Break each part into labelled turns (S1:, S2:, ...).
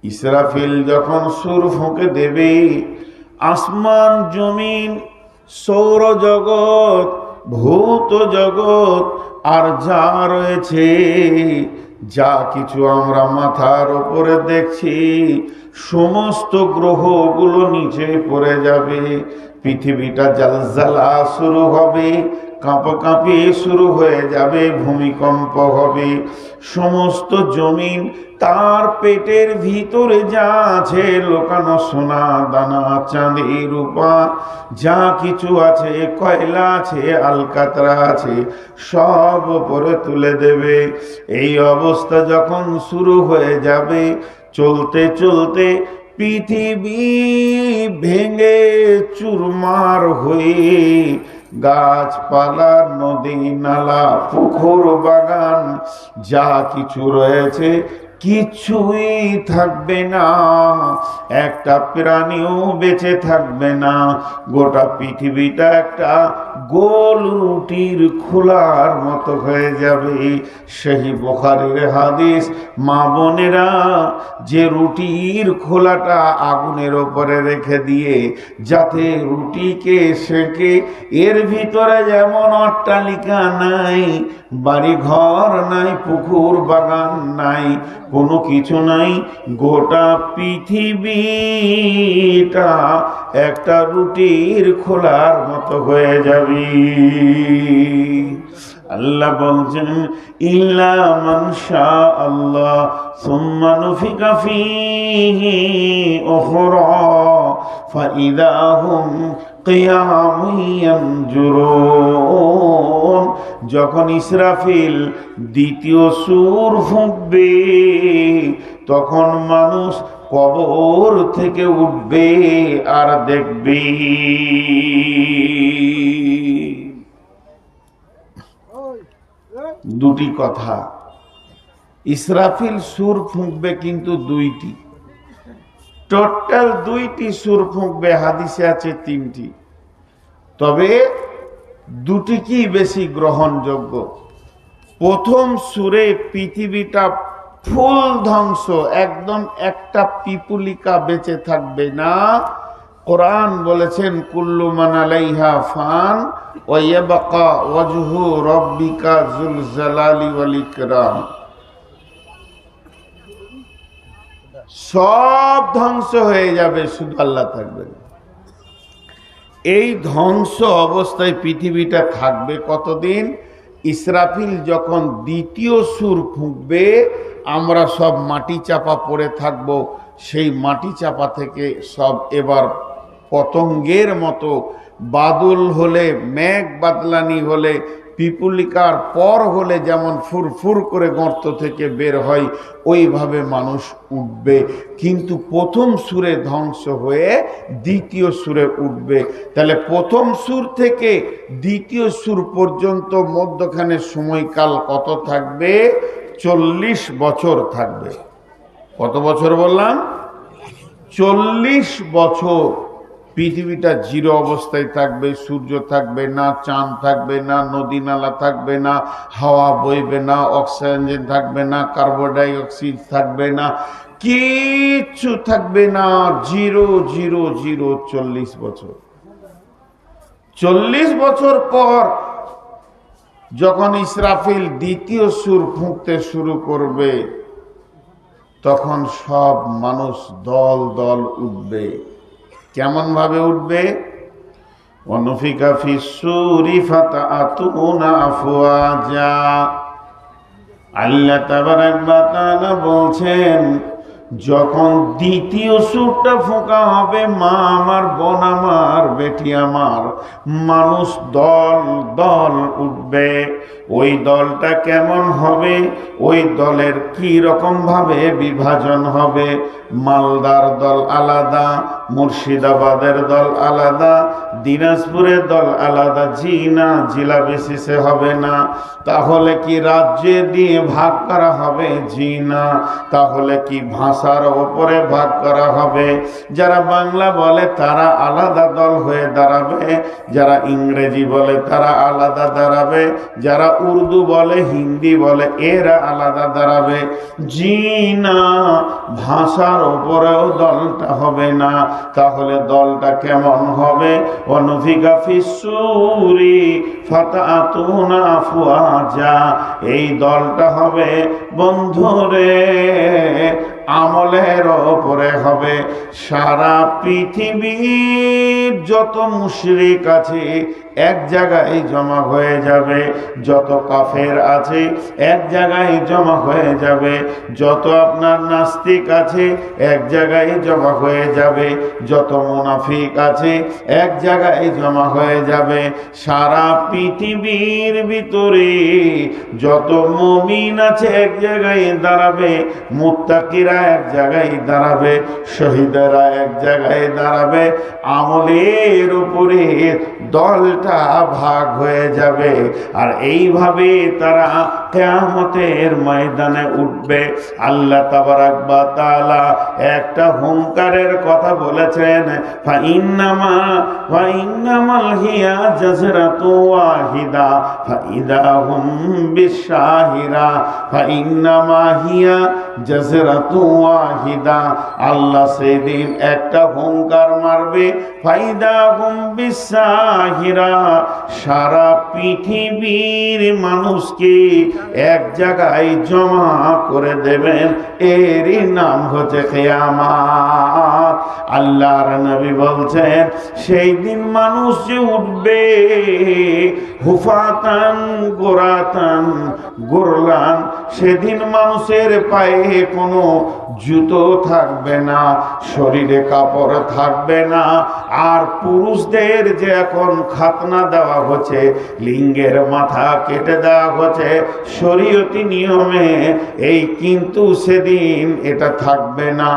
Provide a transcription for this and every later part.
S1: ইসরাফিল যখন সুর ফুঁকে দেবে, আসমান জমিন, সৌরজগৎ, ভূত জগৎ আর যা রয়েছে, যা কিছু আমরা মাথার উপরে দেখছি, সমস্ত গ্রহগুলো নিচে পড়ে যাবে। পৃথিবীটা জালজালা শুরু হবে, কাঁপাকাঁপি শুরু হয়ে যাবে, ভূমিকম্প হবে। সমস্ত জমিন, তার পেটের ভিতরে যা আছে লোকানো সোনা দানা চাঁদি রূপা যা কিছু আছে, কয়লা আছে, আলকাতরা আছে, সব উপরে তুলে দেবে। এই অবস্থা যখন শুরু হয়ে যাবে, চলতে চলতে পৃথিবী ভেঙে চুরমার হয়ে গাছপালা, নদী নালা, পুকুর বাগান যা কিছু রয়েছে কিছুই থাকবে না। একটা প্রাণীও বেঁচে থাকবে না। গোটা পৃথিবীটা একটা গোল রুটির খোলার মতো হয়ে যাবে। সেই বুখারীর হাদিস, মা বোনেরা, যে রুটির খোলাটা আগুনের ওপরে রেখে দিয়ে যাতে রুটিকে সেকে, এর ভিতরে যেমন অট্টালিকা নাই, বাড়ি ঘর নাই, পুকুর বাগান নাই, কোনো কিছু নাই, গোটা পৃথিবীটা একটা রুটির খোলার মতো হয়ে যাবে। আল্লাহ বলছেন, ইল্লা মান শাআল্লাহ সুম্মা নুফিকা ফীহি উখরা ফাইযা হুম কিয়ামুন ইয়ানজুরুন। যখন ইসরাফিল দ্বিতীয় সূর ফুঁকবে, তখন মানুষ কবর থেকে উঠবে আর দেখবে। দুটি কথা, ইসরাফিল সুর ফুঁকবে কিন্তু দুইটি, টোটাল দুইটি সুর ফুঁকবে। হাদিসে আছে তিনটি, তবে দুটি কি বেশি গ্রহণযোগ্য। প্রথম সুরে পৃথিবীটা ফুল ধ্বংস, একদম একটা পিপুলিকা বেঁচে থাকবে না। কোরআন বলেছেন, কুল্লু মান আলাইহা ফান ওয়া ইয়াবকা ওয়াজহু রাব্বিকা যুল জালালি ওয়াল ইকরাম। সব ধ্বংস হয়ে যাবে, শুধু আল্লাহ থাকবে। এই ধ্বংস অবস্থায় পৃথিবীটা থাকবে কতদিন? ইসরাফিল যখন দ্বিতীয় সুর ফুঁকবে, আমরা সব মাটি চাপা পড়ে থাকব। সেই মাটি চাপা থেকে সব এবার পতঙ্গের মতো, বাদল হলে, মেঘ বাদলানি হলে, পিপুলিকার পর হলে যেমন ফুরফুর করে গর্ত থেকে বের হয়, ওইভাবে মানুষ উঠবে। কিন্তু প্রথম সুরে ধ্বংস হয়ে দ্বিতীয় সুরে উঠবে। তাহলে প্রথম সুর থেকে দ্বিতীয় সুর পর্যন্ত মধ্যখানে সময়কাল কত থাকবে? 40 বছর থাকবে। কত বছর বললাম? 40 বছর পৃথিবীটা জিরো অবস্থায় থাকবে। সূর্য থাকবে না, চাঁদ থাকবে না, নদী নালা থাকবে না, হাওয়া বইবে না, অক্সিজেন থাকবে না, কার্বন ডাই অক্সাইড থাকবে না, কিচ্ছু থাকবে না। Zero zero zero. 40 বছর। 40 বছর পর যখন ইসরাফিল দ্বিতীয় সুর ফুঁকতে শুরু করবে, তখন সব মানুষ দল দল উঠবে। কেমন ভাবে উঠবে? ওয়ানুফিকা ফিস-সূরি ফাতাআতুনা আফওয়াজা। আল্লাহ তাবারাক ওয়া তাআলা বলছেন, যখন দ্বিতীয় সুরটা ফোঁকা হবে, মা আমার, বোন আমার, বেটি আমার, মানুষ দল দল উঠবে। ওই দলটা কেমন হবে? ওই দলের কি রকম ভাবে বিভাজন হবে? মালদার দল আলাদা, মুর্শিদাবাদের দল আলাদা, দিনাজপুরের দল আলাদা। জি না, জেলা বেসিসে হবে না। তাহলে কি রাজ্যে দিয়ে ভাগ করা হবে? জি না। তাহলে কি ভাষার ওপরে ভাগ করা হবে? যারা বাংলা বলে তারা আলাদা দল হয়ে দাঁড়াবে, যারা ইংরেজি বলে তারা আলাদা দাঁড়াবে, যারা উর্দু বলে, হিন্দি বলে, এরা আলাদা দাঁড়াবে। জি না, ভাষার ওপরেও দলটা হবে না। তাহলে দলটা কেমন হবে? ওয়ানুফিকা ফিস-সূরি ফাতাতুনা আফওয়াজা। এই দলটা হবে বন্ধুরে আমলের ওপরে হবে। সারা পৃথিবীর যত মুশরিক আছে এক জায়গায় জমা হয়ে যাবে, যত কাফের আছে এক জায়গায় জমা হয়ে যাবে, যত আপনার নাস্তিক আছে এক জায়গায় জমা হয়ে যাবে, যত মুনাফিক আছে এক জায়গায় জমা হয়ে যাবে। সারা পৃথিবীর ভিতরে যত মুমিন আছে এক জায়গায় দাঁড়াবে, মুত্তাকিরা এক জায়গায় দাঁড়াবে, শহীদেরা এক জায়গায় দাঁড়াবে। আমলের উপরে দলটা ভাগ হয়ে যাবে। আর এইভাবে তারা কিয়ামতের ময়দানে উঠবে। আল্লাহ তাবারাক ওয়া তাআলা একটা হুঙ্কারের কথা বলেছেন, ফাইন্নামাল হিয়া জাজরাতু ওয়াহিদা ফাইদা হুম বিশাহিরা। ফাইন্নামা হিয়া জাজরাতু ওয়াহিদা। আল্লাহ সেদিন একটা হুঙ্কার মারবে, ফাইদা হুম বিশাহিরা। সারা পৃথিবীর মানুষকে এক জায়গায় জমা করে দেবেন। এরই নাম হচ্ছে কিয়ামত। আল্লাহর নবী বলছেন, সেই দিন মানুষ যে উঠবে হুফাতান গোরাতান গোরলান। সেদিন মানুষের পায়ে কোনো জুতো থাকবে না, শরীরে কাপড় থাকবে না। আর পুরুষদের যে এখন খাতনা দেওয়া হচ্ছে, লিঙ্গের মাথা কেটে দেওয়া হচ্ছে শরীয়তি নিয়মে, এই কিন্তু সেদিন এটা থাকবে না।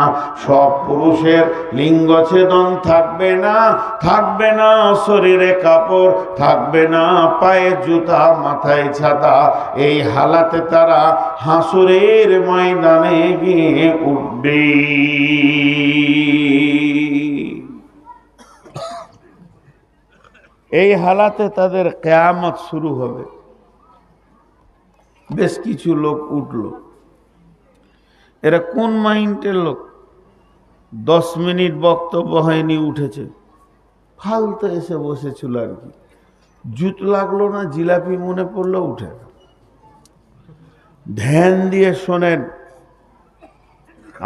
S1: সব পুরুষের লিঙ্গছেদন থাকবে না, থাকবে না শরীরে কাপড়, থাকবে না পায়ে জুতা, মাথায় ছাতা। এই হালাতে তারা হাসরের ময়দানে গিয়ে উঠবে। এই হালাতে তাদের কিয়ামত শুরু হবে। বেশ কিছু লোক উঠল, এরা কোন মাইন্ডের লোক? 10 মিনিট বক্তব্য হয়নি উঠেছে, ফালতু এসে বসেছিল আর কি। জুত লাগলো না, জিলাপি মনে পড়লো, উঠে। ধ্যান দিয়ে শোনেন,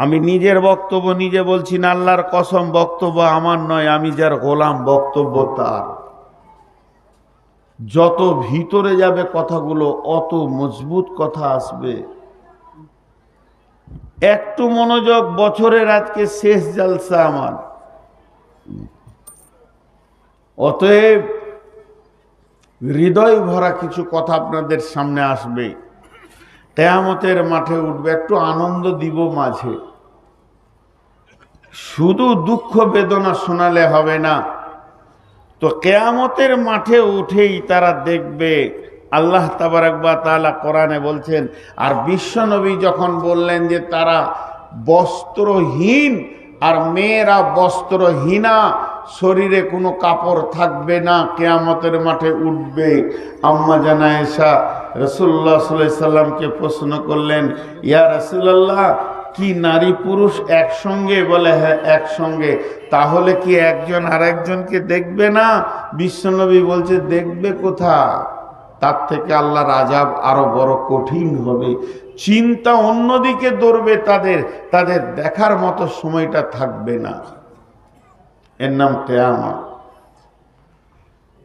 S1: আমি নিজের বক্তব্য নিজে বলছি না, আল্লাহর কসম বক্তব্য আমার নয়, আমি যার গোলাম বক্তব্য তার। যত ভিতরে যাবে কথাগুলো অত মজবুত কথা আসবে। একটু মনোযোগ, বছরের আজকে শেষ জালসা আমার, অতএব হৃদয় ভরা কিছু কথা আপনাদের সামনে আসবে। কিয়ামতের মাঠে উঠবে, একটু আনন্দ দিব মাঝে। শুধু দুঃখ বেদনা শোনালে হবে না। তো কিয়ামতের মাঠে উঠেই তারা দেখবে, আল্লাহ তাবারাক ওয়া তাআলা কোরআনে বলছেন। আর বিশ্বনবী যখন বললেন যে তারা বস্ত্রহীন আর মেয়েরা বস্ত্রহীনা, শরীরে কোনো কাপড় থাকবে না, কিয়ামতের মাঠে উঠবে, আম্মা জান আয়েশা রাসূলুল্লাহ সাল্লাল্লাহু আলাইহি সাল্লামকে প্রশ্ন করলেন, ইয়া রাসূলুল্লাহ, কি নারী পুরুষ একসঙ্গে? বলে হ্যাঁ একসঙ্গে। তাহলে কি একজন আরেকজনকে দেখবে না? বিশ্বনবী বলছে, দেখবে কোথা? তার থেকে আল্লাহর আযাব আরো বড় কঠিন হবে। চিন্তা অন্যদিকে দৌড়বে, তাদের দেখার মতো সময়টা থাকবে না। এর নাম কিয়ামত,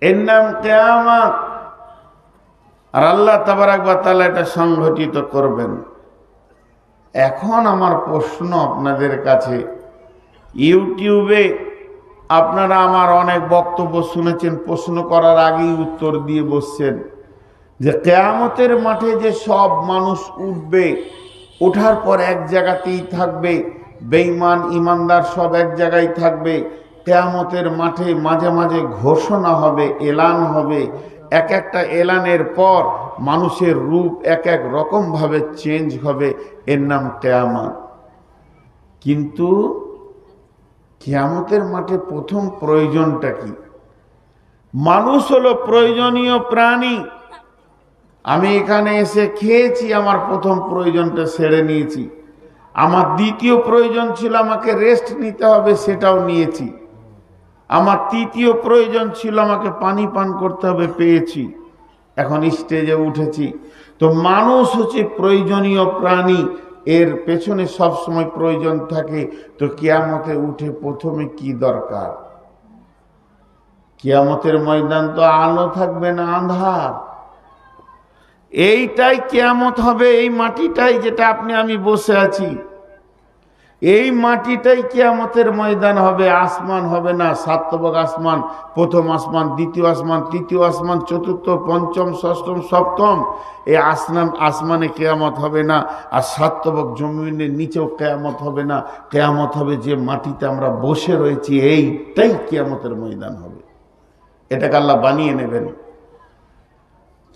S1: এর নাম কিয়ামত। আর আল্লাহ তাবারাক ওয়া তাআলা এটা সংঘটিত করবেন। এখন আমার প্রশ্ন আপনাদের কাছে, ইউটিউবে আপনারা আমার অনেক বক্তব্য শুনেছেন, প্রশ্ন করার আগেই উত্তর দিয়ে বসছেন যে কিয়ামতের মাঠে যে সব মানুষ উঠবে, ওঠার পর এক জায়গাতেই থাকবে, বেঈমান ইমানদার সব এক জায়গায় থাকবে। কিয়ামতের মাঠে মাঝে মাঝে ঘোষণা হবে, এলান হবে। এক একটা এলানের পর মানুষের রূপ এক এক রকম ভাবে চেঞ্জ হবে, এর নাম কিয়ামত। কিন্তু কিয়ামতের মাঠে প্রথম প্রয়োজনটা কি? মানুষ হলো প্রয়োজনীয় প্রাণী। আমি এখানে এসে খেয়েছি, আমার প্রথম প্রয়োজনটা সেরে নিয়েছি। আমার দ্বিতীয় প্রয়োজন ছিল আমাকে রেস্ট নিতে হবে, সেটাও নিয়েছি। আমার তৃতীয় প্রয়োজন ছিল আমাকে পানি পান করতে হবে, পেয়েছি। এখন স্টেজে উঠেছি। তো মানুষ হচ্ছে প্রয়োজনীয় প্রাণী, এর পেছনে সব সময় প্রয়োজন থাকে। তো কিয়ামতে উঠে প্রথমে কি দরকার? কিয়ামতের ময়দান তো আলো থাকবে না, আন্ধার। এইটাই কিয়ামত হবে। এই মাটিটাই, যেটা আপনি আমি বসে আছি, এই মাটিটাই কিয়ামতের ময়দান হবে। আসমান হবে না, সাতবক আসমান, প্রথম আসমান, দ্বিতীয় আসমান, তৃতীয় আসমান, চতুর্থ, পঞ্চম, ষষ্ঠম, সপ্তম, এই আসমানে কেয়ামত হবে না। আর সাতবক জমিনের নিচেও কেয়ামত হবে না। কেয়ামত হবে যে মাটিতে আমরা বসে রয়েছি, এইটাই কিয়ামতের ময়দান হবে। এটাকে আল্লাহ বানিয়ে নেবেন।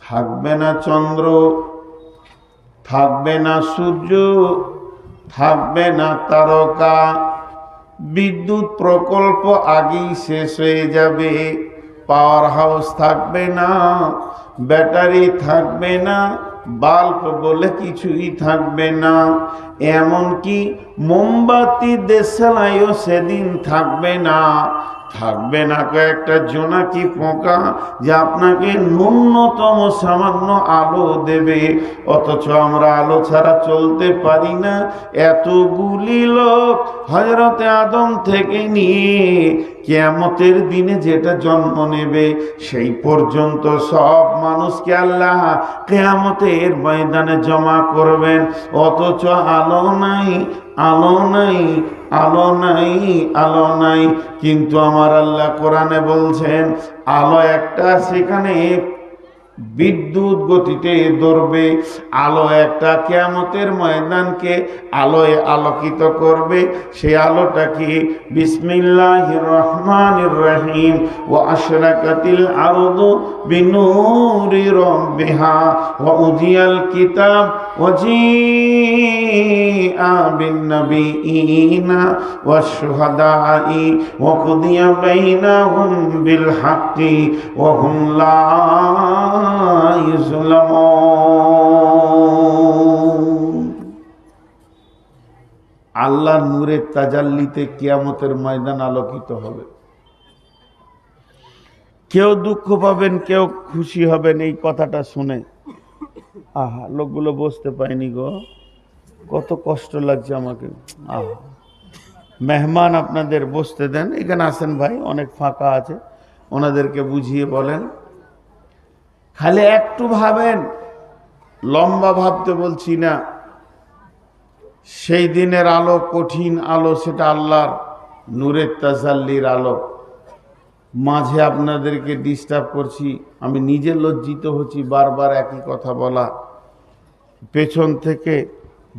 S1: থাকবে না চন্দ্র, থাকবে না সূর্য, থাকবে না তারকা, বিদ্যুৎ প্রকল্প আগেই শেষ হয়ে যাবে, পাওয়ার হাউস থাকবে না, ব্যাটারি থাকবে না, বাল্ব বলে কিছুই থাকবে না, এমনকি মোমবাতি দেশলাইও সেদিন থাকবে না। থাকবে না কয়েকটা জোনাকি পোকা যে আপনাকে ন্যূনতম সামান্য আলো দেবে, অথচ আমরা আলো ছাড়া চলতে পারি না। এতগুলি লোক হযরতে আদম থেকে নিয়ে কিয়ামতের দিনে যেটা জন্ম নেবে, সেই পর্যন্ত সব মানুষকে আল্লাহ কিয়ামতের ময়দানে জমা করবেন। অথচ আলো নাই, আলো নাই, আলো নাই, আলো নাই। কিন্তু আমার আল্লাহ কোরআনে বলছেন আলো একটা, সেখানে বিদ্যুৎ গতিতে দৌড়বে। আলো একটা কিয়ামতের ময়দানকে আলোয় আলোকিত করবে। সেই আলোটা কি? বিসমিল্লাহির রহমানির রহিম। ওয়া আশরাকাতিল আরদু বিনূরি রাব্বিহা ওয়া উদিয়াল কিতাব ওয়া জিআ বিন নাবিয়িনা ওয়াশ শুহাদাই ওয়া কুদিয়া বাইনাহুম বিল হাক্কি ওয়া হুম লা আল্লাহর নূরের তাজাল্লিতে কিয়ামতের ময়দান আলোকিত হবে। কেউ দুঃখ পাবেন, কেউ খুশি হবেন। এই কথাটা শুনে আহা, লোকগুলো বসতে পায়নি গো, কত কষ্ট লাগছে আমাকে। আহা, মেহমান আপনাদের বসতে দেন, এখানে আসেন ভাই, অনেক ফাঁকা আছে, ওনাদেরকে বুঝিয়ে বলেন। খালি একটু ভাবেন, লম্বা ভাবতে বলছি না। সেই দিনের আলো কঠিন আলো, সেটা আল্লাহর নূরের তাজাল্লির আলো। মাঝে আপনাদেরকে ডিস্টার্ব করছি, আমি নিজে লজ্জিত হচ্ছি বারবার একই কথা বলা। পেছন থেকে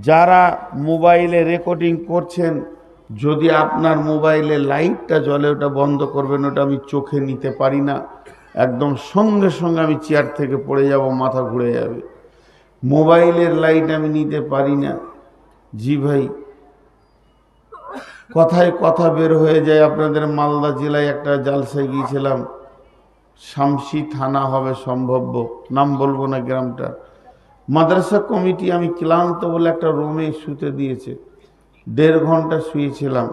S1: যারা মোবাইলে রেকর্ডিং করছেন, যদি আপনার মোবাইলে লাইটটা জ্বলে ওটা বন্ধ করবেন, ওটা আমি চোখে নিতে পারি না। একদম সঙ্গে সঙ্গে আমি চেয়ার থেকে পড়ে যাব, মাথা ঘুরে যাবে। মোবাইলের লাইট আমি নিতে পারি না। জি ভাই, কথায় কথা বের হয়ে যায়। আপনাদের মালদা জেলায় একটা জালসায় গিয়েছিলাম, শামসি থানা হবে সম্ভব্য, নাম বলবো না গ্রামটা। মাদ্রাসা কমিটি আমি ক্লান্ত বলে একটা রুমে শুতে দিয়েছে। 1.5 ঘন্টা শুয়েছিলাম।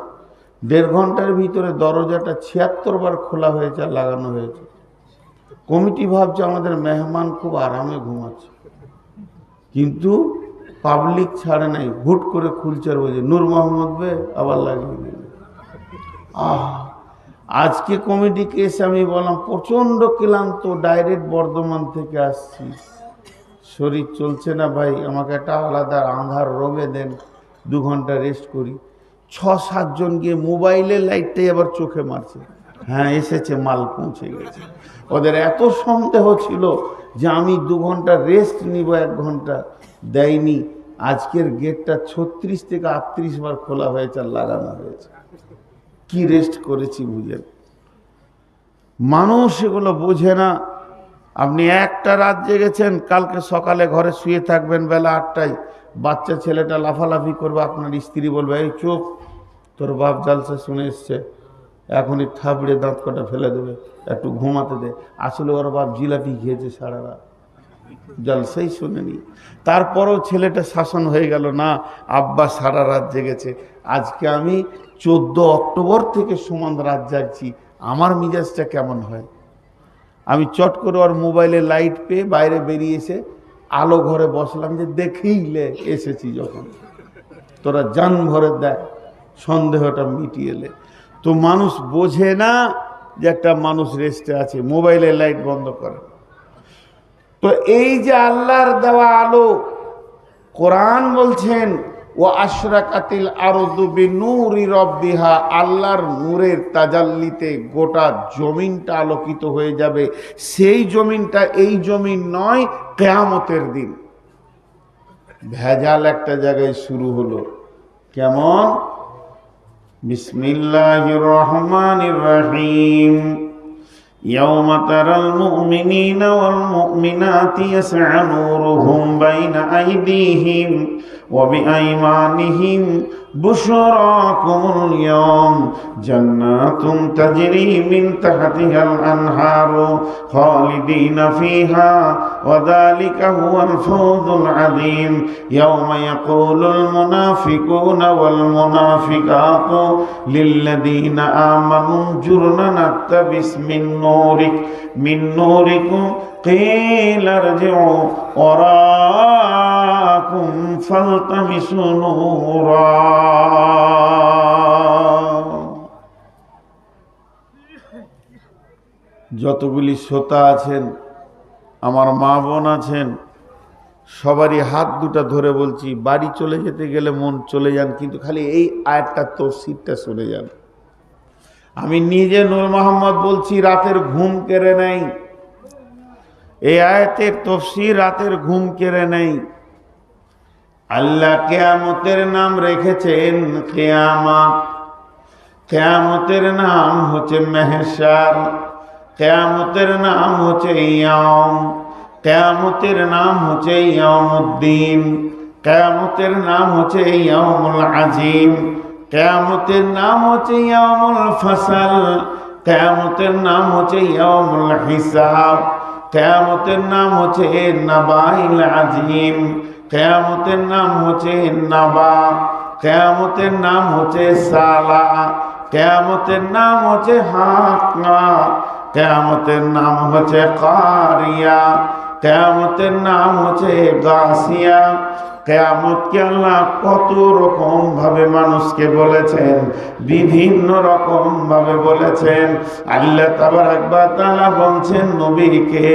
S1: 1.5 ঘন্টার ভিতরে দরজাটা 76 বার খোলা হয়েছে আর লাগানো হয়েছে। কমিটি ভাবছে আমাদের মেহমান খুব আরামে ঘুমাচ্ছে, কিন্তু পাবলিক ছাড়ে নাই, হুট করে খুলছে আর বলছে নূর মোহাম্মদ বে আবার লাগিয়ে দিল। আজকে কমিটিকে এসে আমি বললাম প্রচন্ড ক্লান্ত, ডাইরেক্ট বর্ধমান থেকে আসছি, শরীর চলছে না ভাই, আমাকে একটা আলাদা আঁধার রোমে দেন, 2 ঘন্টা রেস্ট করি। 6-7 জন গিয়ে মোবাইলের লাইটটাই আবার চোখে মারছে। হ্যাঁ এসেছে, মাল পৌঁছে গেছে। ওদের এত সন্দেহ ছিল যে আমি 2 ঘন্টা রেস্ট নিব, 1 ঘন্টা দেয়নি। আজকের গেটটা 36 থেকে 38 বার খোলা হয়েছে আর লাগানো হয়েছে। কি রেস্ট করেছি বুঝেন? মানুষ এগুলো বোঝে না। আপনি একটা রাত জেগেছেন, কালকে সকালে ঘরে শুয়ে থাকবেন বেলা 8টায়, বাচ্চা ছেলেটা লাফালাফি করবে, আপনার স্ত্রী বলবে এই চুপ, তোর বাপ জালসা শুনে এসছে, এখনই থাবড়ে দাঁত কটা ফেলে দেবে, একটু ঘুমাতে দে। আসলে ওর বাপ জিলাপি খেয়েছে সারা রাত। জলসাই শুনেনি। তারপরও ছেলেটা শাসন হয়ে গেল, না আব্বা সারা রাত জেগেছে, আজকে আমি 14 অক্টোবর থেকে সমান রাত জাগছি, আমার মিজাজটা কেমন হয়। আমি চট করে ওর মোবাইলে লাইট পেয়ে বাইরে বেরিয়ে এসে আলো ঘরে বসলাম, যে দেখেইলে এসেছি যখন তোরা জান ভরে দেয়, সন্দেহটা মিটিয়েলে। তো মানুষ বোঝে না যে একটা মানুষ রেস্টে আছে, মোবাইলে লাইট বন্ধ করে। তো এই যে আল্লাহর দেওয়া আলো, কোরআন বলছেন ও আশরাকাতিল আরদু বিনূরি রাব্বিহা, আল্লাহর নূরের তাজাল্লিতে গোটা জমিনটা আলোকিত হয়ে যাবে। সেই জমিনটা এই জমিন নয়, কিয়ামতের দিন। ভেজাল একটা জায়গায় শুরু হলো, কেমন? বিসমিল্লাহির রহমানির রহিম। يوم ترى المؤمنين والمؤمنات يسعى نورهم بين أيديهم وبأيمانهم بشراكم اليوم جنات تجري من تحتها الأنهار خالدين فيها وذلك هو الفوز العظيم يوم يقول المنافقون والمنافقات للذين آمنوا انظرنا نقتبس من نوركم قيل ارجعوا وراءكم فالتمسوا نورا। যতগুলি শ্রোতা আছেন, আমার মা বোন আছেন, সবারই হাত দুটা ধরে বলছি, বাড়ি চলে যেতে গেলে মন চলে যান, কিন্তু খালি এই আয়াতটা তফসিরটা শুনে যান। আমি নিজে নূর মোহাম্মদ বলছি, রাতের ঘুম কেড়ে নেই। এই আয়াতের তফসির রাতের ঘুম কেড়ে নেই। আল্লাহ কিয়ামতের নাম রেখেছেন কিয়ামত। কিয়ামতের নাম হচ্ছে মেহশার, কিয়ামতের নাম হচ্ছে ইয়াউম, কিয়ামতের নাম হচ্ছে ইয়াউমুদ্দিন, কিয়ামতের নাম হচ্ছে ইয়াউমুল আজিম, কিয়ামতের নাম হচ্ছে ইয়াউমুল ফাসল, কিয়ামতের নাম হচ্ছে ইয়াউমুল হিসাব, কিয়ামতের নাম হচ্ছে নাবাইল আজিম, কিয়ামতের নাম হচ্ছে নাবা, কিয়ামতের নাম হচ্ছে সালা, কিয়ামতের নাম হচ্ছে হাক্কা, কিয়ামতের নাম হচ্ছে কারিয়া, কিয়ামতের নাম হচ্ছে গাসিয়া। কিয়ামতকে আল্লাহ কত রকম ভাবে মানুষকে বলেছেন, বিভিন্ন রকম ভাবে বলেছেন। আল্লাহ তাবারাক ওয়া তাআলা বলছেন নবীকে,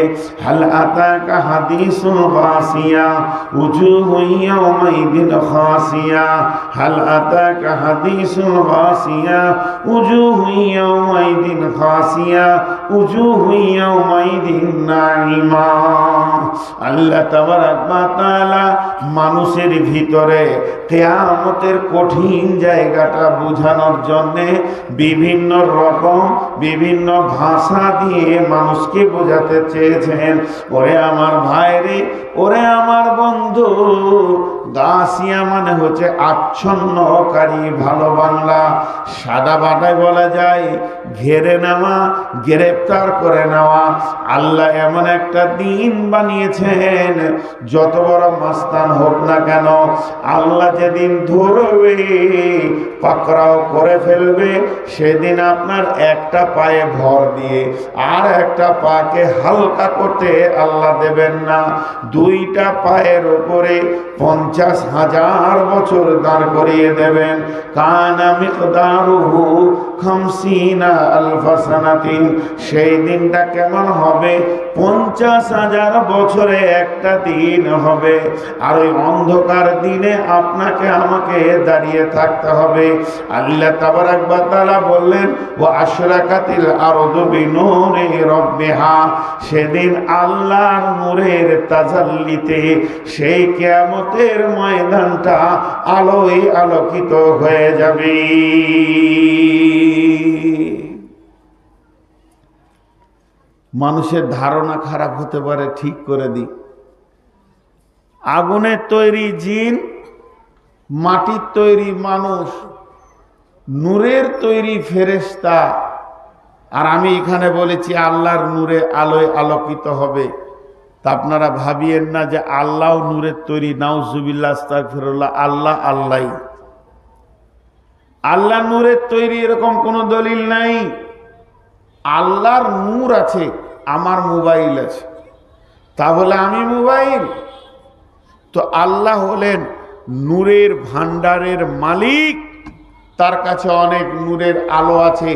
S1: হাল আতাকা হাদিসুল গাসিয়া উজুহু ইয়াওমাইদিন খাসিয়া, হাল আতাকা হাদিসুল গাসিয়া উজুহু ইয়াওমাইদিন খাসিয়া উজুহু ইয়াওমাইদিন নাঈমা। আল্লাহ তাবারাক ওয়া তাআলা মানুষের ভিতরে কিয়ামতের কঠিন জায়গাটা বোঝানোর জন্যে বিভিন্ন রকম বিভিন্ন ভাষা দিয়ে মানুষকে বোঝাতে চেয়েছেন। ওরে আমার ভাইরে, ওরে আমার বন্ধু, গাসিয়া মানে হচ্ছে আচ্ছন্নকারী, ভালো বাংলা। সাদা বাটায় বলা যায় ঘেরে নেওয়া, গ্রেফতার করে নেওয়া। আল্লাহ এমন একটা দিন বানিয়েছেন, যত বড় মাস্তান হোক না কেন, আল্লাহ যেদিন ধরবে, পাকড়াও করে ফেলবে, সেদিন আপনার একটা পায়ে ভর দিয়ে আর একটা পাকে হালকা করতে আল্লাহ দেবেন না। দুইটা পায়ের উপরে 50,000 বছর দাঁড় করিয়ে দেবেন। কানা মিকদারুহু 50 আলফা সানাতিন। সেই দিনটা কেমন হবে? 50,000 বছরে একটা দিন হবে। আর ওই অন্ধকার দিনে আপনাকে আমাকে দাঁড়িয়ে থাকতে হবে। আল্লাহ তাবারাক ওয়া তাআলা বললেন, ওয়া আশরাকাতিল আরদু বিনূরি রাব্বিহা। সেদিন আল্লাহর নূরের তাজাল্লিতে সেই কিয়ামতের ময়দানটা আলোয় আলোকিত হয়ে যাবে। মানুষের ধারণা খারাপ হতে পারে, ঠিক করে দিই। আগুনের তৈরি জিন, মাটির তৈরি মানুষ, নূরের তৈরি ফেরেশতা, আর আমি এখানে বলেছি আল্লাহর নূরে আলোয় আলোকিত হবে। তা আপনারা ভাবিয়েন না যে আল্লাহ নূরের তৈরি, নাউজুবিল্লাহ আস্তাগফিরুল্লাহ, আল্লাহ আল্লাহ, আল্লাহ নূরের তৈরি এরকম কোনো দলিল নাই। আল্লাহর নূর আছে, আমার মোবাইল আছে, তা বলে আমি মোবাইল? তো আল্লাহ হলেন নূরের ভান্ডারের মালিক, তার কাছে অনেক নূরের আলো আছে,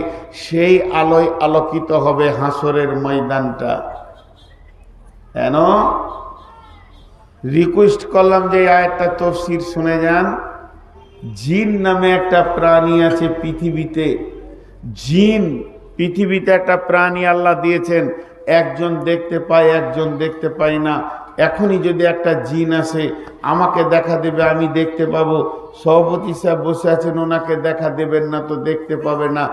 S1: সেই আলোয় আলোকিত হবে হাসরের ময়দানটা। কেন রিকোয়েস্ট করলাম যে আয়াতটা তাফসীর শুনে যান। জিন নামে একটা প্রাণী আছে পৃথিবীতে, জিন পৃথিবীতে একটা প্রাণী আল্লাহ দিয়েছেন, একজন দেখতে পায় একজন দেখতে পায় না। এখনই যদি একটা জিন আসে আমাকে দেখা দেবে, আমি দেখতে পাবো। সভাপতি সাহেব বসে আছেন, ওনাকে দেখা দেবেন না তো দেখতে পাবে না।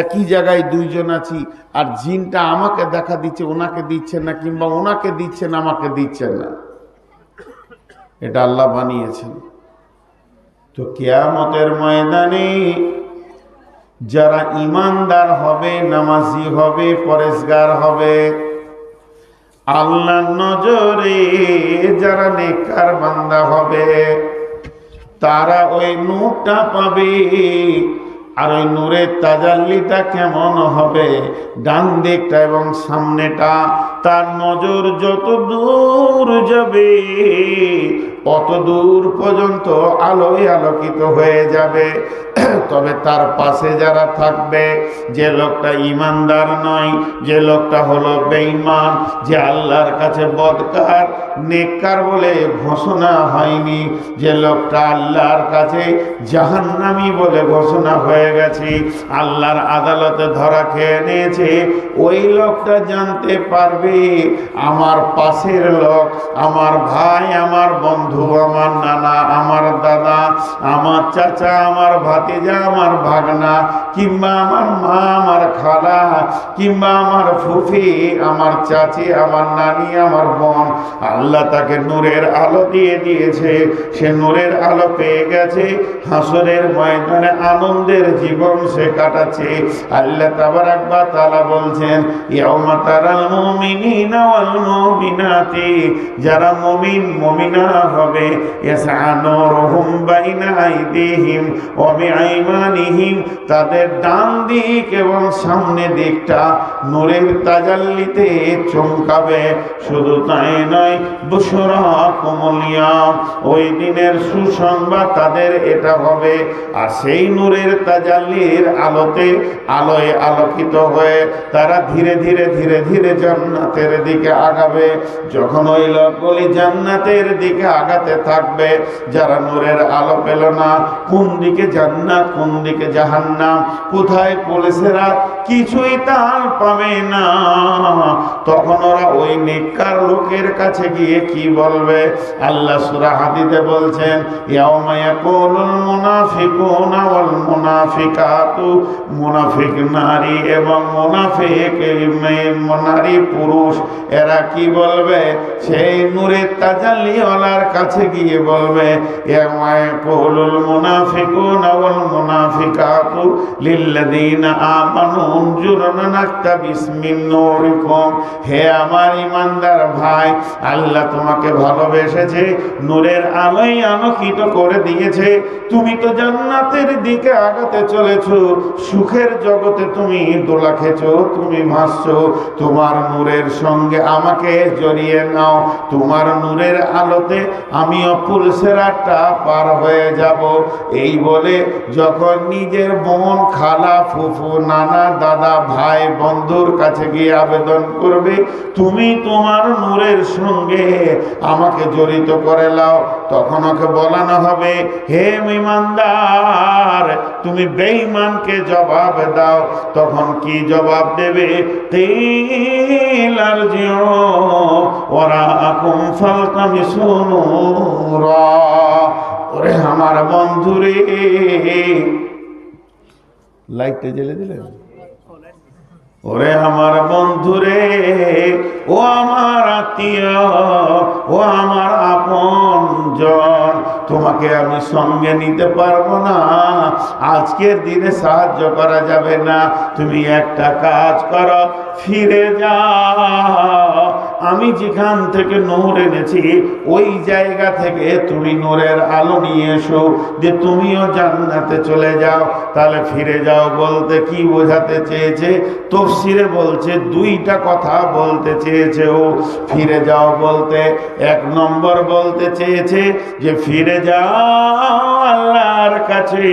S1: একই জায়গায় দুইজন আছি, আর জিনটা আমাকে দেখা দিচ্ছে, ওনাকে দিচ্ছেন না, কিংবা ওনাকে দিচ্ছেন আমাকে দিচ্ছেন না। এটা আল্লাহ বানিয়েছেন। তো কিয়ামতের ময়দানে যারা ইমানদার হবে, নামাজি হবে, পরেশগার হবে, আল্লাহর নজরে যারা নেককার বান্দা হবে, তারা ওই নূরটা পাবে। আর ওই নূরের তাজাল্লিটা কেমন হবে, ডান দিকটা এবং সামনেটা, তার নজর যত দূর যাবে অত দূর পর্যন্ত আলোয় আলোকিত হয়ে যাবে। তবে তার পাশে যারা থাকবে, যে লোকটা ইমানদার নয়, যে লোকটা হলো বেঈমান, যে আল্লাহর কাছে বদকার নেককার বলে ঘোষণা হয়নি, যে লোকটা আল্লাহর কাছে জাহান্নামী বলে ঘোষণা হয়ে গেছে, আল্লাহর আদালতে ধরা খেয়ে নিয়েছে, ওই লোকটা জানতে পারবে আমার পাশের লোক, আমার ভাই, আমার বন্ধু, আমার নানা, আমার দাদা, আমার চাচা, আমার ভাতিজা, আমার ভাগনা, কিংবা আমার মা, আমার খালা, কিংবা আমার ফুফি, আমার চাচি, আমার নানি, আমার বোন, আল্লাহ তাকে নূরের আলো দিয়ে দিয়েছে। সে নূরের আলো পেয়ে গেছে, হাসরের ময়দানে আনন্দের জীবন সে কাটাচ্ছে। আল্লাহ তাবারাক ওয়া তাআলা বলছেন, ইয়াউমা তারাল মুমিনিনা ওয়াল মুমিনাতি, যারা মুমিন মুমিনা হবে, ইয়াসআ নূরুহুম বাইনা আইদিহিম ওয়া বিআইমানিহিম, তাদের ডান দিক এবং সামনে দিকটা নূরের তাজাল্লিতে চমকাবে। শুধু তাই নয়, বুশরাকুমুল ইয়াম, ওই দিনের সুসংবাদ তাদের এটা হবে। আর সেই নূরের তাজাল্লির আলোতে আলোয় আলোকিত হয়ে তারা ধীরে ধীরে ধীরে ধীরে জান্নাতের দিকে আগাবে। যখন ওই লোকগুলি জান্নাতের দিকে আগাতে থাকবে, যারা নূরের আলো পেল না, কোন দিকে জান্নাত কোন দিকে জাহান্নাম, কোথায় পুলিশেরা, কিছুই তার পাবে না। তখন ওরা ওই নেককার লোকের কাছে গিয়ে কি বলবে? আল্লাহ সূরা হাদীদে বলছেন, ইয়াউমা ইয়াকুলুল মুনাফিকুনা ওয়াল মুনাফিকাতু, মুনাফিক নারী এবং মুনাফিক নারী পুরুষ, এরা কি বলবে? সেই নূরের তাজাল্লিওয়ালার কাছে গিয়ে বলবে, ইয়াউমা ইয়াকুলুল মুনাফিকুনা ওয়াল মুনাফিকাতু লিল্লাযীনা আমানু উনজুরনা নাকতাবিস মিন নূরিকুম, হে আমার ইমানদার ভাই, আল্লাহ তোমাকে ভালোবেসেছে, নূরের আলোয় আলোকিত করে দিয়েছে, তুমি তো জান্নাতের দিকে আগাতে চলেছো, সুখের জগতে তুমি দোলা খেছো, তুমি ভাসছো, তোমার নূরের সঙ্গে আমাকে জড়িয়ে নাও, তোমার নূরের আলোতে আমিও পুলসেরাটা পার হয়ে যাব। এই বলে যখন নিজের বোন, খালা, ফুফু, নানা, দাদা, ভাই, বন্ধুর কাছে গিয়ে আবেদন করবে, তুমি তোমার নূরের সঙ্গে আমাকে জড়িত করে নাও, তখন ওকে বলানো হবে, হে ইমানদার, তুমি বেঈমানকে জবাব দাও। তখন কি জবাব দেবে? কিল আরজিউ ওয়ারাআকুম ফালতামিসু নূরা, ওরে আমার বন্ধুরে, লাইটটা জ্বেলে দিলেন, ওরে আমার বন্ধুরে, ও আমার আত্মীয়, ও আমার আপনজন, তোমাকে আমি সঙ্গে নিতে পারবো না, আজকের দিনে সাহায্য করা যাবে না। তুমি একটা কাজ করো, ফিরে যাও, আমি যেখান থেকে নূর এনেছি ওই জায়গা থেকে তুমি নূরের আলো নিয়ে এসো, যে তুমিও জান্নাতে চলে যাও। তাহলে ফিরে যাও বলতে কি বোঝাতে চেয়েছে? তাফসীরে বলছে দুইটা কথা বলতে চেয়েছে ও। ফিরে যাও বলতে এক নম্বর বলতে চেয়েছে যে ফিরে যাও আল্লাহর কাছে,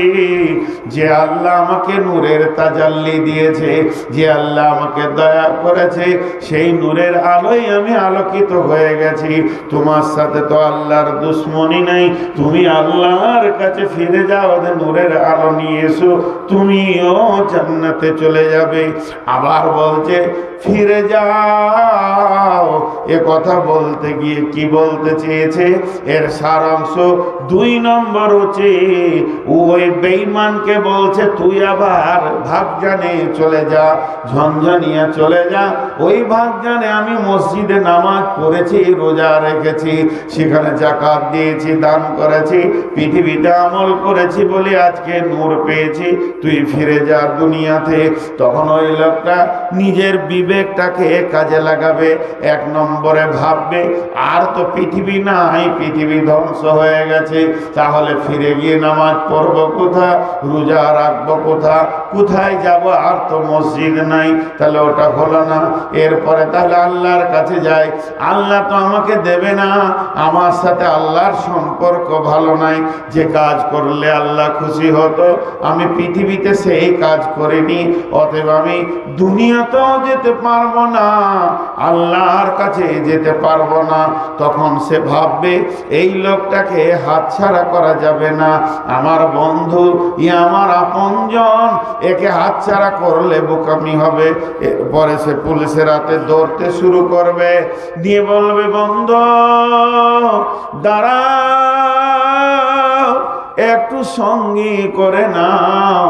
S1: যে আল্লাহ আমাকে নূরের তাজাল্লি দিয়েছে, যে আল্লাহ আমাকে দয়া করেছে, সেই নূরের আলোয় আমি আলোকিত হয়ে গেছি। তোমার সাথে তো আল্লাহর দুশ্মনী নাই, তুমি আল্লাহর কাছে ফিরে যাও, নূরের আলো নিয়ে এসো, তুমিও জান্নাতে চলে যাবে। আবার বলছে ফিরে যাও। এ কথা বলতে গিয়ে কি বলতে চেয়েছে? এর সারাংশ দুই নম্বর হচ্ছে ওই বেঈমানকে বলছে তুই আবার ভাগজানে চলে যা, ঝঞ্ঝানিয়া চলে যা। ওই ভাগজানে আমি মসজিদে নামাজ পড়েছি, রোজা রেখেছি, সেখানে যাকাত দিয়েছি, দান করেছি, পৃথিবীতে আমল করেছি বলে আজকে নূর পেয়েছি, তুই ফিরে যা দুনিয়াতে। তখন ওই লোকটা নিজের বিবেকটাকে কাজে লাগাবে, এক নম্বরে ভাববে আর তো পৃথিবী নাই, পৃথিবী ধ্বংস হয়ে গেছে, তাহলে ফিরে গিয়ে নামাজ পড়বো কোথা, রোজা রাখবো কোথা, কোথায় যাব, আর তো মসজিদ নাই, তাহলে ওটা হলো না। এরপরে তাহলে আল্লাহর কাছে যাই, আল্লাহ তো আমাকে দেবে না, আমার সাথে আল্লাহর সম্পর্ক ভালো নাই, যে কাজ করলে আল্লাহ খুশি হতো আমি পৃথিবীতে সেই কাজ করিনি, অতএব আমি দুনিয়াতেও যেতে পারবো না, আল্লাহর কাছে যেতে পারবো না। তখন সে ভাববে এই লোকটাকে হাতছাড়া করা যাবে না, আমার বন্ধু, আমার আপনজন, একে হাতছাড়া করলে বোকামি হবে। এরপরে সে পুলিশের হাতে দৌড়তে শুরু করবে, দিয়ে বলবে বন্ধু দাঁড়াও, একটু সঙ্গী করে নাও,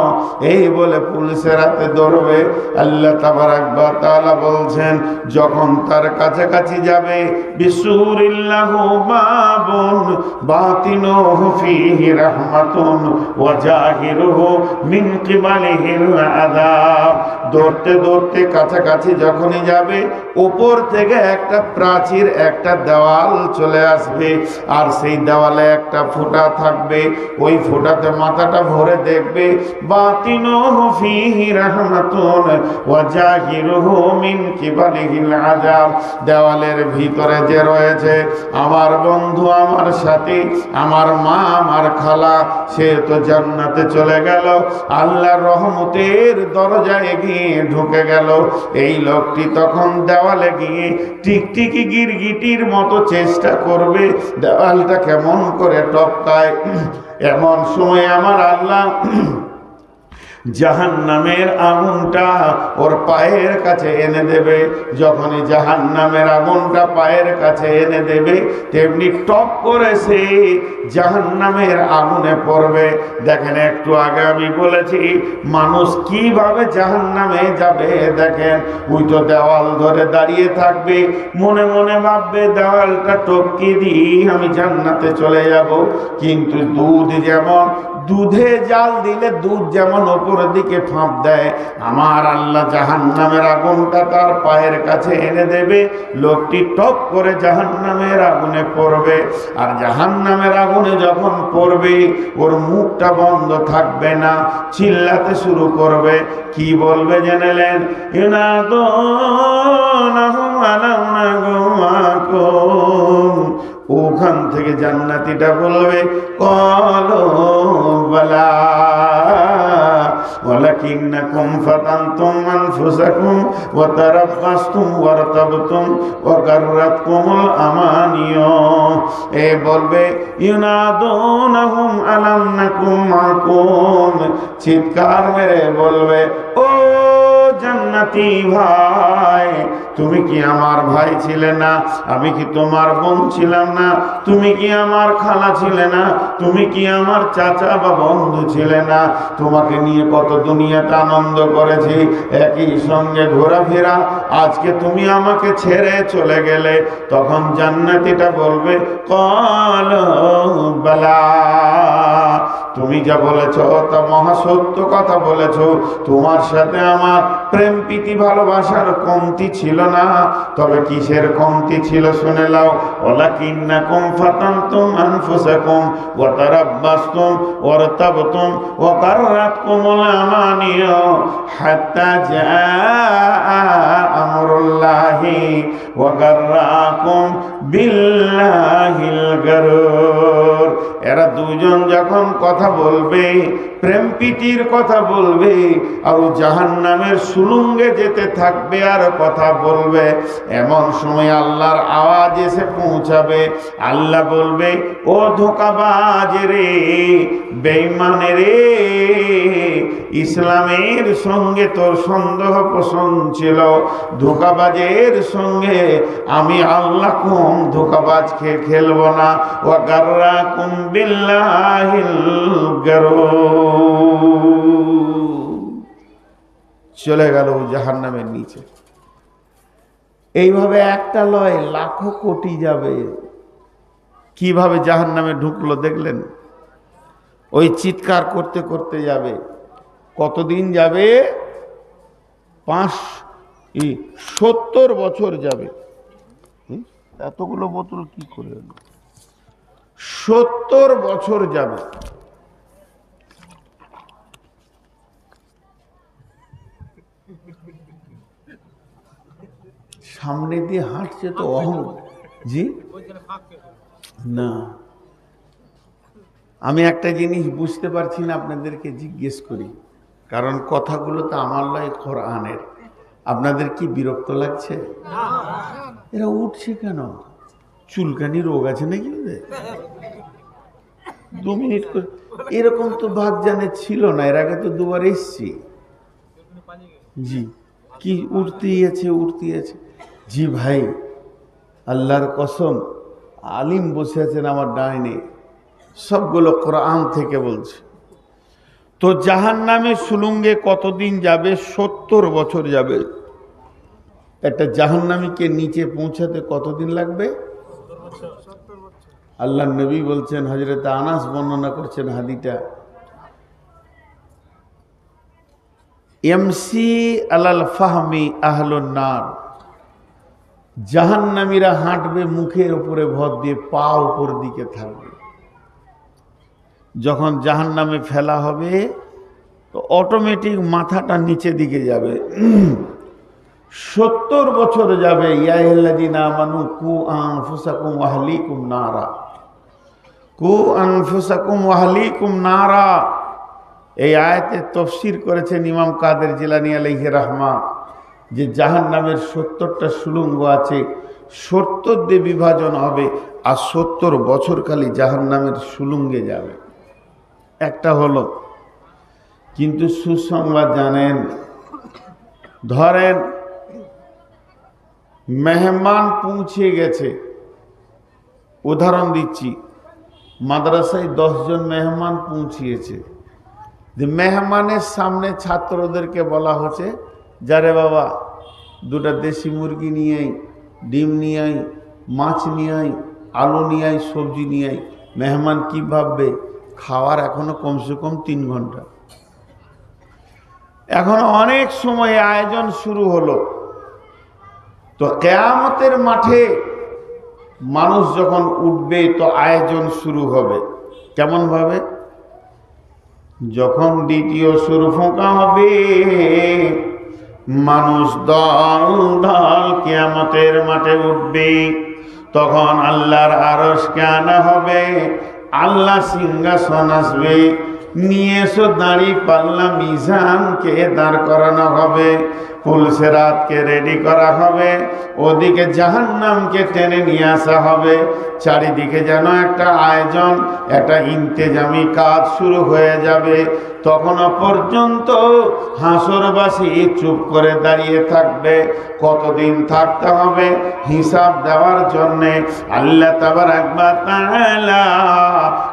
S1: এই বলে পুলিশের হাতে দৌড়বে। আল্লাহ তাবারাক ওয়া তাআলা বলছেন যখন তার কাছাকাছি যাবে, বিসুরিল্লাহু বাবুন বাতিনুহু ফীহি রাহমাতুন ওয়া জাহিরুহু মিন কিবালিহিল আযাব। দৌড়তে দৌড়তে কাছাকাছি যখনই যাবে, উপর থেকে একটা প্রাচীর, একটা দেওয়াল চলে আসবে, আর সেই দেওয়ালে একটা ফুটা থাকবে, ওই ফোঁটাতে মাথাটা ভরে দেখবে বাতিনুহু ফীহি রাহমাতুন ওয়া জাহিরুহু মিন কিবালিহিল আযাব। দেওয়ালের ভিতরে যে রয়েছে আমার বন্ধু, আমার সাথী, আমার মা, আমার খালা, সে তো জান্নাতে চলে গেল, আল্লাহর রহমতের দরজায় গিয়ে ঢুকে গেল। এই লোকটি তখন দেওয়ালে গিয়ে টিকটিকি গিরগিটির মতো চেষ্টা করবে দেওয়ালটা কেমন করে টপকায়। এমন সময় আমার আল্লাহ জাহান্নামের আগুনটা ওর পায়ের কাছে এনে দেবে। যখনই জাহান্নামের আগুনটা পায়ের কাছে এনে দেবে, তেমনি টপ করে সে জাহান্নামের আগুনে পড়বে। দেখেন একটু আগে আমি বলেছি মানুষ কিভাবে জাহান্নামে যাবে। দেখেন ওই তো দেওয়াল ধরে দাঁড়িয়ে থাকবে, মনে মনে ভাববে দেওয়ালটা টপকে দিই আমি জান্নাতে চলে যাব। কিন্তু দুধ যেমন, দুধে জাল দিলে দুধ যেমন ওপরের দিকে ফাঁপ দেয়, আমার আল্লাহ জাহান্নামের আগুনটা তার পায়ের কাছে এনে দেবে। লোকটি টপ করে জাহান্নামের আগুনে পড়বে। আর জাহান্নামের আগুনে যখন পড়বে, ওর মুখটা বন্ধ থাকবে না, চিল্লাতে শুরু করবে। কি বলবে জেনেলেন? ইউনাদুনাহুম আলাম নাগুমাকুম। ওখান থেকে জান্নাতীটা বলবে ক্বালু বালা ওয়ালাকিন্নাকুম ফাতানতুম আনফুসাকুম ওয়া তারাব্বাসতুম ওয়ারতাবতুম ওয়া গাররাতকুমুল আমানিয়ু। এ বলবে ইউনাদুনাহুম আলাম নাকুম মাকুম। চিৎকার মেরে বলবে ও জান্নাতি ভাই, তুমি কি আমার ভাই ছিলে না? আমি কি তোমার বোন ছিলাম না? তুমি কি আমার খালা ছিলে না? তুমি কি আমার চাচা বা বন্ধু ছিলে না? তোমাকে নিয়ে কত দুনিয়াতে আনন্দ করেছি, একই সঙ্গে ঘোরাফেরা, আজকে তুমি আমাকে ছেড়ে চলে গেলে। তখন জান্নাতীটা বলবে ক্বালু বালা তুমি যা বলেছো তা মহাসত্য কথা বলেছো। তোমার সাথে আমার প্রেম প্রীতি ভালোবাসার কমতি ছিল না, তবে কিসের কমতি ছিল শুনে নাও। ওয়ালাকিন্নাকুম ফাতানতুম আনফুসাকুম ওয়া তারাব্বাসতুম ওয়ারতাবতুম ওয়া গাররাতকুমুল আমানিয়ু হাত্তা জাআ আমরুল্লাহি ওয়া গাররাকুম বিল্লাহিল গারুর। এরা দুজন যখন কথা বলবে, প্রেম প্রীতির কথা বলবে, আর জাহান্নামের সুলুঙ্গে যেতে থাকবে আর কথা বলবে, এমন সময় আল্লাহর আওয়াজ এসে পৌঁছাবে। আল্লাহ বলবে, ও ধোঁকাবাজ রে, বেঈমান রে, ইসলামের সঙ্গে তোর সন্দেহ পোষণ ছিল, ধোঁকাবাজের সঙ্গে আমি আল্লাহ কম ধোঁকাবাজকে খেলব না। ওয়া গাররাকুম বিল্লাহিল গারুর। চলে গেল জাহান্নামের নিচে। এইভাবে একটা লয় লাখো কোটি যাবে। কিভাবে জাহান্নামে ঢুকলো দেখলেন? ওই চিৎকার করতে করতে যাবে। কতদিন যাবে? 70 বছর যাবে। এতগুলো বোতল কি করে হলো? 70 বছর যাবে। সামনে দিয়ে হাঁটছে তো অহং। জি না, আমি একটা জিনিস বুঝতে পারছি না, আপনাদেরকে জিজ্ঞেস করি, কারণ কথাগুলো তো আমার নয়, কোরআনের। আপনাদের কি বিরক্ত লাগছে? এরা উঠছে কেন? চুলকানি রোগ আছে নাকি? 2 মিনিট করে এরকম তো ভাগ জানে ছিল না, এর আগে তো 2বার এসছি। জি, কি উঠতেই আছে। জি ভাই, আল্লাহর কসম, আলিম বসে আছেন আমার ডাইনে, সবগুলো কোরআন থেকে বলছে। তো জাহান্নামে সুলুঙ্গে কতদিন যাবে? 70 বছর যাবে। একটা জাহান্নামীকে নিচে পৌঁছাতে কতদিন লাগবে? আল্লাহ নবী বলছেন, হযরত আনাস বর্ণনা করছেন হাদিটা, এমসি আলাল ফাহমি আহলুন নার, জাহান্নামীরা হাঁটবে মুখের উপরে ভর দিয়ে, পা উপর দিকে থাকবে। যখন জাহান্নামে ফেলা হবে তো অটোমেটিক মাথাটা নিচে দিকে যাবে। 70 বছর যাবে। ইয়া আইয়ুহাল্লাযীনা আমানু কু আনফুসাকুম ওয়া আহলিকুম নারা, কু আনফুসাকুম ওয়া আহলিকুম নারা। এই আয়াতে তাফসীর করেছেন ইমাম কাদের জিলানী আলাইহি রাহমা, যে জাহান্নামের 70টা সুলুঙ্গ আছে, 70 দিয়ে বিভাজন হবে, আর 70 বছর খালি জাহান্নামের সুলুঙ্গে যাবে। একটা হলো, কিন্তু সুসংবাদ জানেন, ধরেন মেহমান পৌঁছে গেছে, উদাহরণ দিচ্ছি, মাদ্রাসায় 10 জন মেহমান পৌঁছিয়েছে। যে মেহমানের সামনে ছাত্রদেরকে বলা হচ্ছে, যারে বাবা 2টা দেশি মুরগি নিয়ে আই, ডিম নিয়ে আই, মাছ নিয়ে আই, আলু নিয়ে আই, সবজি নিয়ে আই। মেহমান কি ভাববে? খাওয়ার এখনো কমসে কম 3 ঘন্টা, এখনো অনেক সময় আয়োজন শুরু হলো। তো কিয়ামতের মাঠে মানুষ যখন উঠবে তো আয়োজন শুরু হবে। কেমন ভাবে? যখন দ্বিতীয় সুর ফোঁকা হবে, মানুষ দল দল কিয়ামতের মাঠে উঠবে। তখন আল্লাহর আরশকে আনা হবে, আল্লাহ সিংহাসন আসবে, নিয়ে এসো দাঁড়ি পাল্লা মিজানকে দাঁড় করানো হবে, ফুলসেরাতকে রেডি করা হবে, ওদিকে জাহান্নামকে টেনে নিয়ে আসা হবে। চারিদিকে যেন একটা আয়োজন, একটা ইন্তেজামি কাজ শুরু হয়ে যাবে। তখনও পর্যন্ত হাসরবাসী চুপ করে দাঁড়িয়ে থাকবে। কতদিন থাকতে হবে? হিসাব দেওয়ার জন্যে আল্লাহ তাবারাক ওয়া তাআলা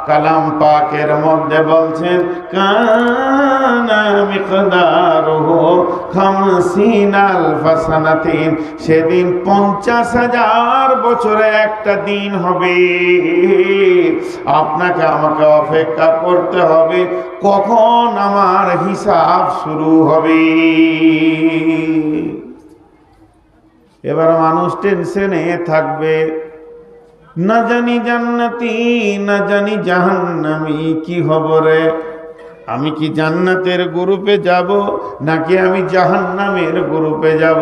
S1: কালাম পাকের মধ্যে বলছেন, কানা মিকদারুহু 50 আলফা সানাতিন, সেদিন 50,000 বছরে একটা দিন হবে। আপনাকে আমাকে অপেক্ষা করতে হবে কখন আমার হিসাব শুরু হবে। এবার মানুষ টেনশনে থাকবে, না জানি জান্নাতি না জানি জাহান্নামী কি হবে রে, আমি কি জান্নাতের গ্রুপে যাব নাকি আমি জাহান্নামের গ্রুপে যাব?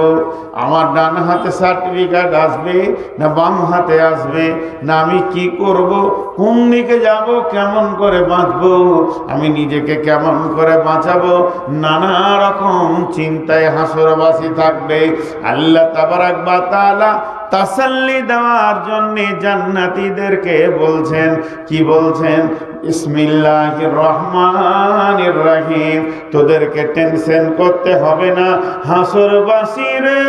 S1: আমার ডান হাতে সার্টিফিকেট আসবে না বাম হাতে আসবে, না আমি কি করব, কোন দিকে যাব, কেমন করে বাঁচবো, আমি নিজেকে কেমন করে বাঁচাবো, নানা রকম চিন্তায় হাসরবাসী থাকবে। আল্লাহ তাবারাক ওয়া তাআলা তাসাল্লি দেওয়ার জন্য জান্নাতীদেরকে বলছেন, কি বলছেন? বিসমিল্লাহির রহমানির রহিম, তোদেরকে টেনশন করতে হবে না হাসরবাসী রে,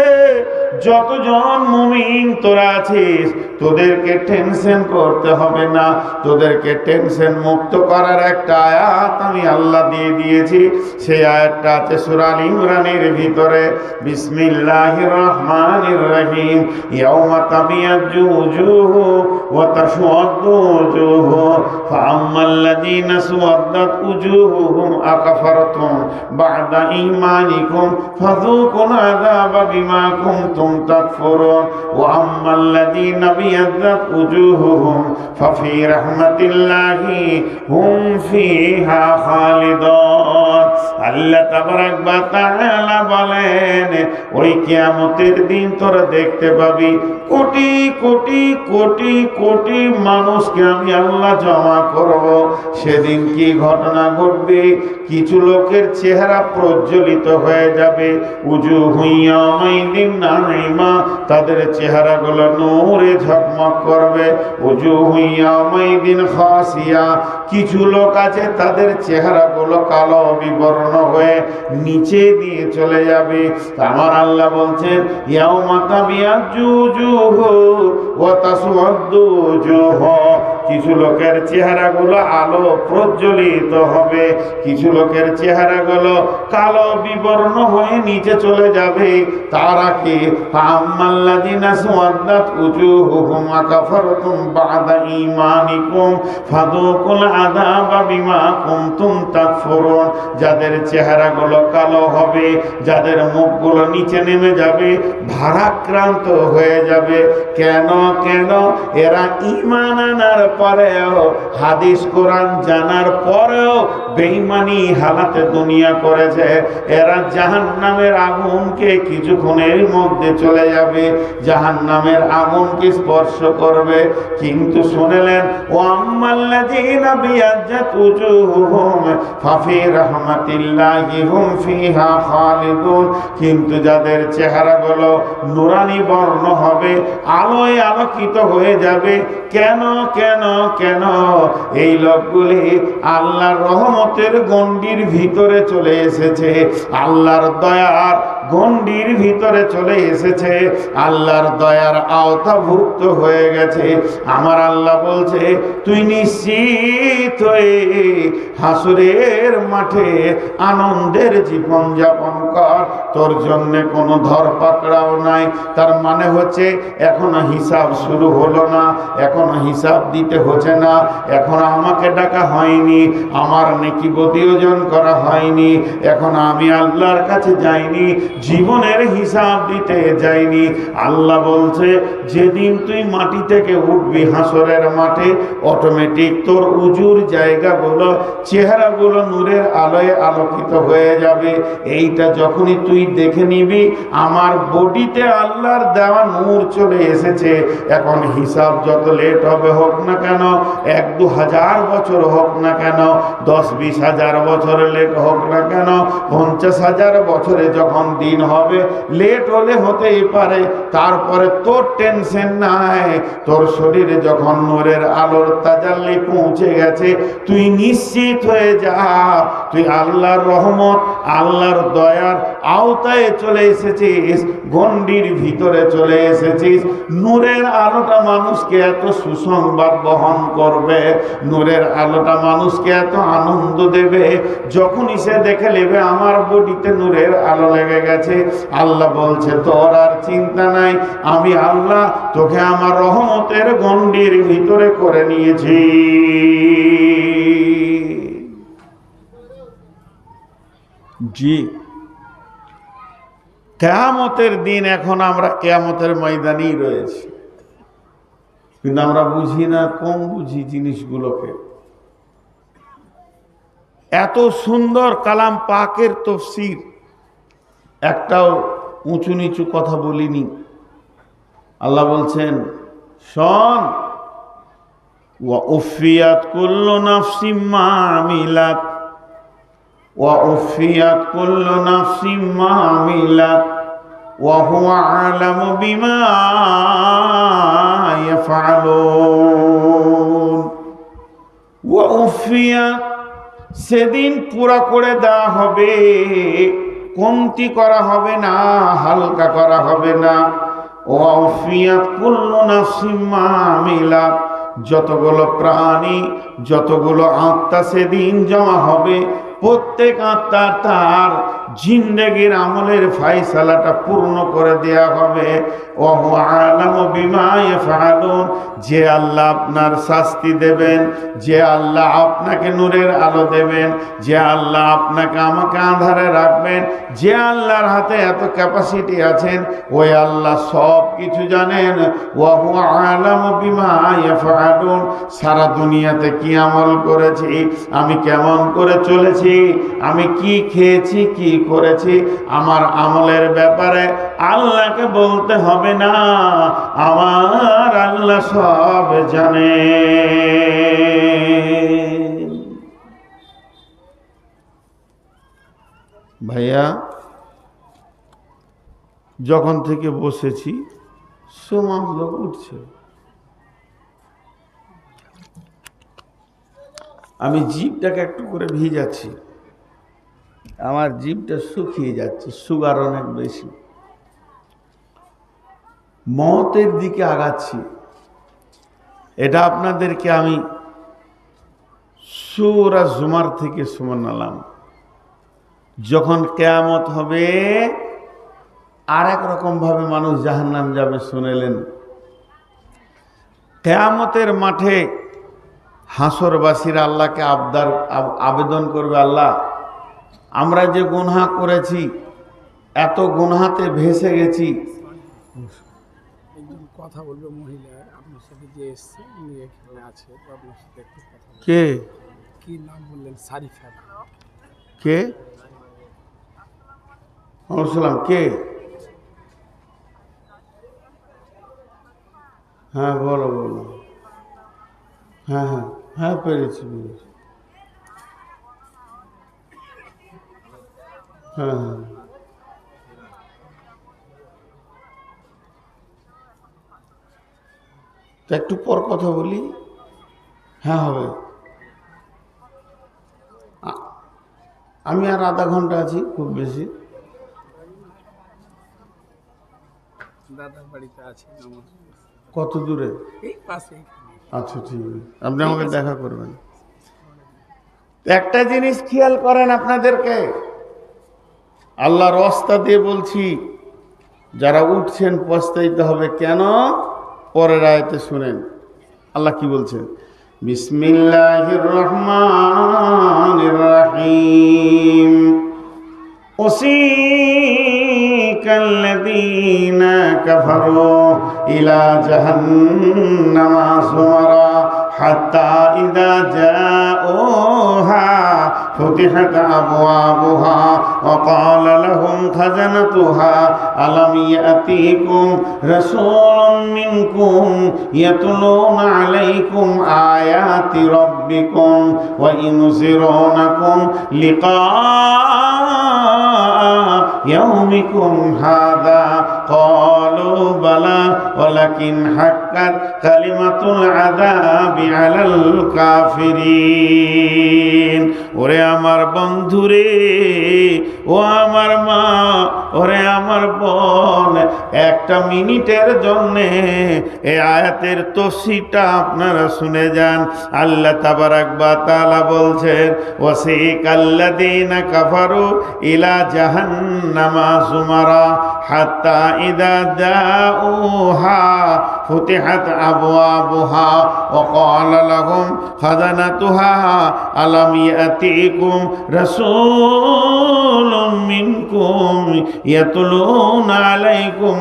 S1: যতজন মুমিন তোরা আছিস তোদেরকে টেনশন করতে হবে না। তোদেরকে টেনশন মুক্ত করার একটা আয়াত আমি আল্লাহ দিয়ে দিয়েছি, সেই আয়াতটা আছে সূরা আল ইমরানের ভিতরে। বিসমিল্লাহির রহমানির রহিম, ইয়াউমা তাবিয়াজ্জু উজুহু ওয়া তাসওয়াদ্দু উজুহু, ফাআম্মাল্লাযীনা সুওয়াদ্দাত উজুহুহুম আকাফারতুম বা'দা ঈমানিকুম ফাযূকুল আযাবা বিমা কুনতুম তাকফুরুন, ওয়া আম্মাল্লাযীনা বিয়াদ্দাত উজুহুহুম ফাফি রাহমাতিল্লাহি হুম ফিহা খালিদুন। আল্লাহ তাবারাক ওয়া তাআলা বলেন, ওই কিয়ামতের দিন তোরা দেখতে পাবি কোটি কোটি কোটি কোটি মানুষকে আমি আল্লাহ জমা করব। সেদিন কি ঘটনা ঘটবে? কিছু লোকের চেহারা প্রজ্বলিত হয়ে যাবে, উজুহু ইয়াওমাইদিন নাঈমা, তাদের চেহারাগুলো নূরে ঝকমক করবে। উজুহু ইয়াওমাইদিন খাসিয়া, কিছু লোক আছে তাদের চেহারাগুলো কালো বিবর্ণ হয়ে নিচে দিয়ে চলে যাবে। আমার আল্লাহ বলছেন, ইয়াউমা তাবিয়াজ্জু উজুহু ওয়া তাসওয়াদ্দু উজুহু, কিছু লোকের চেহারাগুলো আলো প্রজ্বলিত হবে, কিছু লোকের চেহারাগুলো কালো বিবর্ণ হয়ে নিচে চলে যাবে। তারা কি? ফাআম্মাল্লাযীনা সুওয়াদ্দাত উজুহুহুম আকাফারতুম বা'দা ঈমানিকুম ফাযূকুল আযাবা বিমা কুনতুম তাকফুরুন, যাদের চেহারাগুলো কালো হবে, যাদের মুখগুলো নিচে নেমে যাবে, ভারাক্রান্ত হয়ে যাবে। কেন? কেন? এরা ঈমান আনার পরেও, হাদিস কোরআন জানার পরেও বেঈমানি হালাতে দুনিয়া করেছে। এরা জাহান্নামের আগুনকে কিছুক্ষণের মধ্যে চলে যাবে, জাহান্নামের আগুনকে স্পর্শ করবে। কিন্তু শুনলেন, ও আম্মাল্লাযীনা বিয়াজ্জাত উজুহুহুম ফাফি রাহমাতিল্লাহি হুম ফিহা খালিদুন, কিন্তু যাদের চেহারাগুলো নুরানি বর্ণ হবে, আলোয় আলোকিত হয়ে যাবে। কেন? কেন? কেন? এই লোকগুলি আল্লাহর রহমতের গণ্ডির ভিতরে চলে এসেছে, আল্লাহর দয়ার গণ্ডির ভিতরে চলে এসেছে, আল্লাহর দয়ার আওতাভুক্ত হয়ে গেছে। আমার আল্লাহ বলছে, তুই নিশ্চিত হয়ে হাসরের মাঠে আনন্দের জীবন যাপন কর, তোর জন্য কোনো ধরপাকড়াও নাই। তার মানে হচ্ছে এখনো হিসাব শুরু হলো না, এখনো হিসাব দিতে হচ্ছে না, এখনো আমাকে ডাকা হয়নি, আমার নেকি বদিয়োজন করা হয়নি, এখন আমি আল্লাহর কাছে যাইনি, জীবনের হিসাব দিতে যাইনি। আল্লাহ বলছে, যেদিন তুই মাটি থেকে উঠবি হাসরের মাঠে, অটোমেটিক তোর উজুর জায়গাগুলো, চেহারাগুলো নূরের আলোয় আলোকিত হয়ে যাবে। এইটা যখনই তুই দেখে নিবি, আমার বডিতে আল্লাহর দেওয়া নূর চলে এসেছে। এখন হিসাব যত লেট হবে হোক না কেন, 1-2 হাজার বছর হোক না কেন, 10-20 হাজার বছর লেট হোক না কেন, 50 হাজার বছরে যখন দিন হবে, লেট হলে হতেই পারে, তারপরে তোর টেনশন নাই। তোর শরীরে যখন নূরের আলোর তাজাল্লি পৌঁছে গেছে, তুই নিশ্চিত হয়ে যা, তুই আল্লাহর রহমত আল্লাহর দয়ার আওতায় চলে এসেছিস, গণ্ডির ভিতরে চলে এসেছিস। নূরের আলোটা মানুষকে এত সুসংবাদ বহন করবে, নূরের আলোটা মানুষকে এত আনন্দ দেবে, যখনই সে দেখে নেবে আমার বডিতে নূরের আলো লেগে গেছে, আল্লাহ বলছে তোর আর চিন্তা নাই, আমি আল্লাহ তোকে আমার রহমতের গণ্ডির ভিতরে করে নিয়েছি। জি, কিয়ামতের দিন এখন আমরা কিয়ামতের ময়দানেই রয়েছি, কিন্তু আমরা বুঝি না, কম বুঝি জিনিসগুলোকে। এত সুন্দর কালাম পাকের তাফসীর, একটাও উঁচু নিচু কথা বলিনি। আল্লাহ বলছেন শোন, ওয়া উফিয়াত কুল্লু নাফসিম মা আমিলাত, ওয়া উফিয়াত কুল্লু নাফসিম মা আমিলাত ওয়া হুয়া আলামু বিমা ইয়াফআলুন। ওয়া উফিয়াত, সেদিন পুরা করে দেওয়া হবে, কমতি করা হবে না, হালকা করা হবে না। ওয়া উফিয়াত কুল্লু নাফসিম মা আমিলাত, যতগুলো প্রাণী, যতগুলো আত্মা সেদিন জমা হবে, প্রত্যেক আত্মার তার জিন্দেগির আমলের ফায়সালাটা পূর্ণ করে দেয়া হবে। ওহু আলামু বিমা ইয়াফআলুন, যে আল্লাহ আপনার শাস্তি দেবেন, যে আল্লাহ আপনাকে নূরের আলো দেবেন, যে আল্লাহ আপনাকে আমাকে আঁধারে রাখবেন, যে আল্লাহর হাতে এত ক্যাপাসিটি আছেন, ওই আল্লাহ সব কিছু জানেন। ওহু আলামু বিমা ইয়াফআলুন, সারা দুনিয়াতে কি আমল করেছি, আমি কেমন করে চলেছি, আমি কি খেয়েছি, কি করেছি, আমার আমলের ব্যাপারে আল্লাহকে বলতে হবে না, আমার আল্লাহ সব জানে। ভাইয়া, যখন থেকে বসেছি সমাজ লোক উঠছে, আমি জিভটাকে একটু করে ভিজাচ্ছি, আমার জিভটা শুকিয়ে যাচ্ছে, সুগার অনেক বেশি, মওতের দিকে আগাচ্ছি। এটা আপনাদেরকে আমি সূরা জুমার থেকে শোনালাম। যখন কিয়ামত হবে আর এক রকম ভাবে মানুষ জাহান্নাম যাবে শুনেলেন। কিয়ামতের মাঠে হাসরবাসীরা আল্লাহকে আবেদন করবে, আল্লাহ আমরা যে গুনাহ করেছি, এত গুনাহতে ভেসে গেছি।
S2: কথা বলবে মহিলা, আপনার সাথে যে এসছে উনি এখানে আছে, তো আপনার সাথে একটু কথা বলবো।
S1: কে?
S2: কি নাম বললেন? সারিফা।
S1: কে? সালাম। কে? হ্যাঁ বলো বলো। হ্যাঁ হ্যাঁ হ্যাঁ, পেরেছি। হ্যাঁ হ্যাঁ, তো একটু পর কথা বলি। হ্যাঁ হবে, আমি আর আধা ঘন্টা আছি খুব বেশি।
S2: দাদার বাড়িতে আছে।
S1: কত দূরে?
S2: এই পাশে।
S1: আচ্ছা ঠিক আছে, আপনি আমাকে দেখা করবেন। একটা জিনিস খেয়াল করেন আপনাদেরকে, আল্লাহর রাস্তা দিয়ে বলছি, যারা উঠছেন পস্তাইতে হবে। কেন? পরের আয়াতে শুনেন আল্লাহ কি বলছেন। বিসমিল্লাহির রহমানির রহিম। উসিকাল্লাযীনা কাফারু ইলা জাহান্নামা যুমারা হাত্তা ইযা জাউহা ফুতিহাত আবওয়াবুহা ওয়া ক্বালা লাহুম খাজানাতুহা আলাম ইয়াতিকুম রাসূলুম মিনকুম ইয়াতলুনা আলাইকুম আয়াতি রাব্বিকুম ওয়া ইনযিরুনাকুম লিকা ইয়াউমিকুম হাযা قالوا بلى ولكن حقت كلمة العذاب على الكافرين ওরে আমার বন্ধুরে, ও আমার মা, ওরে আমার বোন, একটা মিনিটের জন্যে এই আয়াতের তফসিরটা আপনারা শুনে যান। আল্লাহ তাবারাক ওয়া তাআলা বলছেন, ওয়াসিকাল্লাযীনা কাফারু ইলা জাহান্নামা যুমারা হাত্তা ইযা জাউহা ফুতিহাত আবওয়াবুহা ওয়া ক্বালা লাহুম খাযানাতুহা আলাম ইয়াতিকুম রাসূলুম মিনকুম ইয়াতলুনা আলাইকুম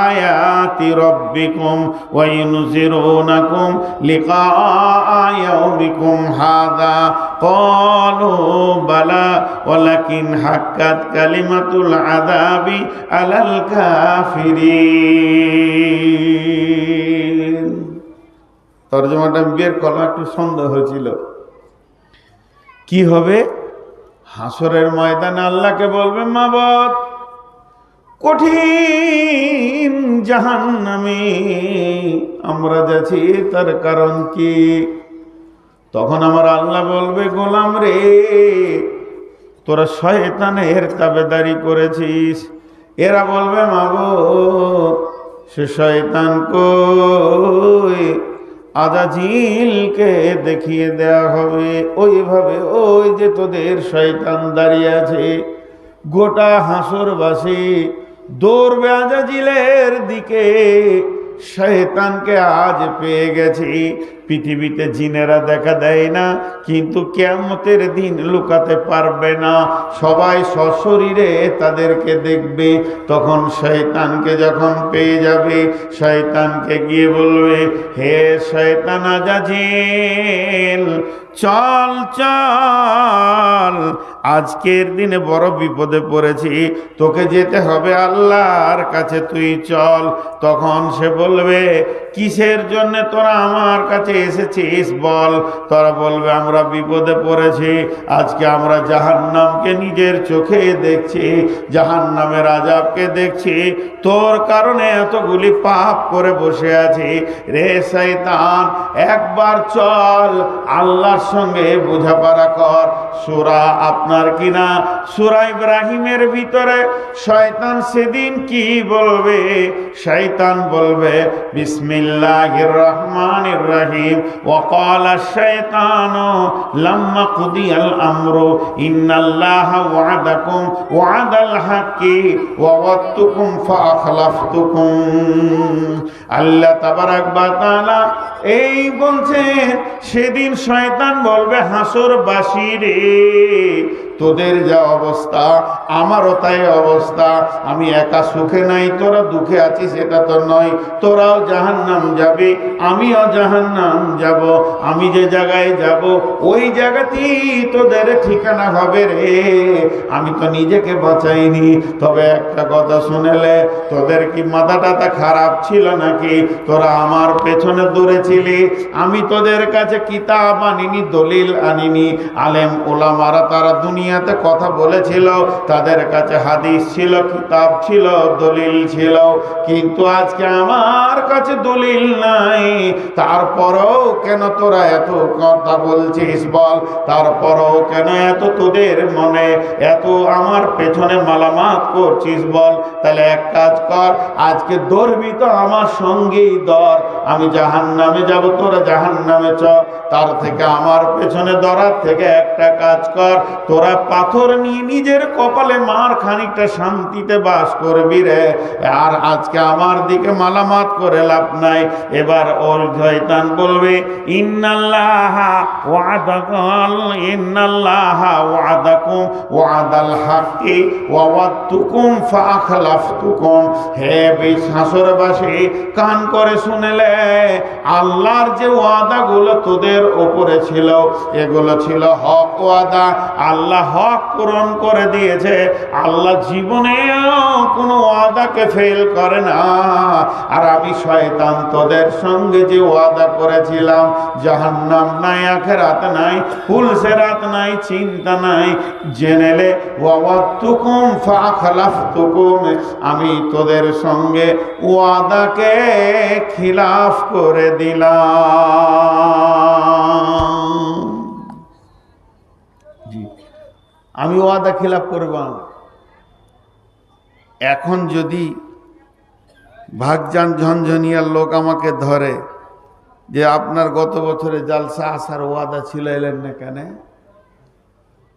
S1: আয়াতি রাব্বিকুম ওয়া ইউনযিরুনাকুম লিকাআ ইয়াউমিকুম হাযা ক্বালু বালা ওয়ালাকিন হাক্কাত কালিমাতুল আযাবি আলাল কাফিরিন। তরজমাটা বের করা একটু সন্দেহ হয়েছিল, কি হবে? হাসরের ময়দানে আল্লাহকে বলবে, মাবুদ, কঠিন জাহান্নামে আমরা যাচ্ছি, তার কারণ কি? তখন আমার আল্লাহ বলবে, গোলাম রে, তোরা শয়তানের তাবেদারি করেছিস। এরা বলবে, মাবুদ, সে শয়তান কই? আজাজিলকে দেখিয়ে দেয়া হবে, ওইভাবে ওই যে তোদের শয়তান দাঁড়িয়ে আছে। গোটা হাসরবাসী দৌড়বে আজাজিলের দিকে। শয়তানকে আজ পেয়ে গেছি। পৃথিবীতে জিনেরা দেখা দেয় না, কিন্তু কিয়ামতের দিন লুকাতে পারবে না। সবাই সশরীরে তাদেরকে দেখবে। তখন শয়তানকে যখন পেয়ে যাবে, শয়তানকে গিয়ে বলবে, হে শয়তান আজাজিল, চল চল, আজকের দিনে বড় বিপদে পড়েছি, তোকে যেতে হবে আল্লাহর কাছে, তুই চল। তখন সে বলবে, কিসের জন্য তোরা আমার কাছে এসেছিস বল? তোরা বলবে, আমরা বিপদে পড়েছি, আজকে আমরা জাহান্নামকে নিজের চোখে দেখছি, জাহান্নামের আযাবকে দেখছি, তোর কারণে এতগুলি পাপ করে বসে আছি। রে শয়তান, একবার চল, আল্লাহর সঙ্গে বোঝাপড়া কর। সূরা আপনার কিনা সূরা ইব্রাহিমের ভিতরে শয়তান সেদিন কি বলবে? শয়তান বলবে, বিসমিল্লাহির রহমানির রহিম, ওয়া ক্বালা আশ-শায়তানু লাম্মা কুদিয়াল আমরু ইন্নাল্লাহা ওয়া'আদাকুম ওয়া'দাল হাক্কি ওয়া ওয়া'আদতুকুম ফাআখলাফতুকুম। আল্লাহ তাবারাক ওয়া তাআলা এই বলছেন, সেদিন শয়তান বলবে হাসরবাসী রে, তোদের যা অবস্থা আমারও তাই অবস্থা। আমি একা সুখে নাই, তোরা দুঃখে আছিস এটা তো নয়। তোরাও জাহান্নাম যাবে, আমিও জাহান্নাম যাব। আমি যে জায়গায় যাব ওই জায়গাতেই তোদের ঠিকানা হবে রে। আমি তো নিজেকে বাঁচাইনি। তবে একটা কথা শুনেলে, তোদের কি মাথা টাথা খারাপ ছিল নাকি? তোরা আমার পেছনে দৌড়েছিলি, আমি তোদের কাছে কিতাব আনিনি, দলিল আনিনি। আলেম ওলামারা তারা দুনিয়াতে কথা বলেছিল, তাদের কাছে হাদিস ছিল, কিতাব ছিল, দলিল ছিল, কিন্তু আজকে আমার কাছে দলিল নাই। তারপরেও কেন তোরা এত কথা বলছিস বল? তারপরেও কেন এত তোদের মনে এত আমার পেছনে মালামাত করছিস বল? তাহলে এক কাজ কর, আজকে দৌড়বি তো আমার সঙ্গেই দর। আমি জাহান্নামে যাব, তোরা জাহান্নামে চ। তার থেকে আমার পেছনে দরার থেকে একটা কাজ কর, তোরা পাথর নিয়ে নিজের কপালে মার, খানিকটা শান্তিতে বাস করবি রে। আর আজকে আমার দিকে মালামাত করে লাভ নাই। এবার ওর শয়তান বলবে, ইন্নাল্লাহা ওয়া'দাকাল ইন্নাল্লাহা ওয়া'দাকুম ওয়া'দাল হাক্কি ওয়া ওয়া'আদতুকুম ফাআখলাফতুকুম। হে হাসরবাসী, কান করে শুনেলে, আল্লাহর যে ওয়াদাগুলো তোদের উপরে ছিল, এগুলো ছিল হক ওয়াদা। আল্লাহ হক পূরণ করে দিয়েছে। আল্লাহ জীবনেও কোনো ওয়াদাকে ফেল করে না। আর আমি শয়তান তোদের সঙ্গে যে ওয়াদা করেছিলাম, জাহান্নাম নাই, আখিরাত নাই, পুলসেরাত নাই, চিন্তা নাই, জেনেলে ওয়াওয়াদতুকুম ফাখলাফতুকুম, আমি তোদের সঙ্গে ওয়াদাকে খিলাফ করে দিলাম। জি, আমি ওয়াদা খিলাফ করবাম। এখন যদি ভাগজান ঝনঝনিয়ার লোক আমাকে ধরে যে আপনার গত বছরে জালসা আসার ওয়াদা ছিল, এলেন না কেন?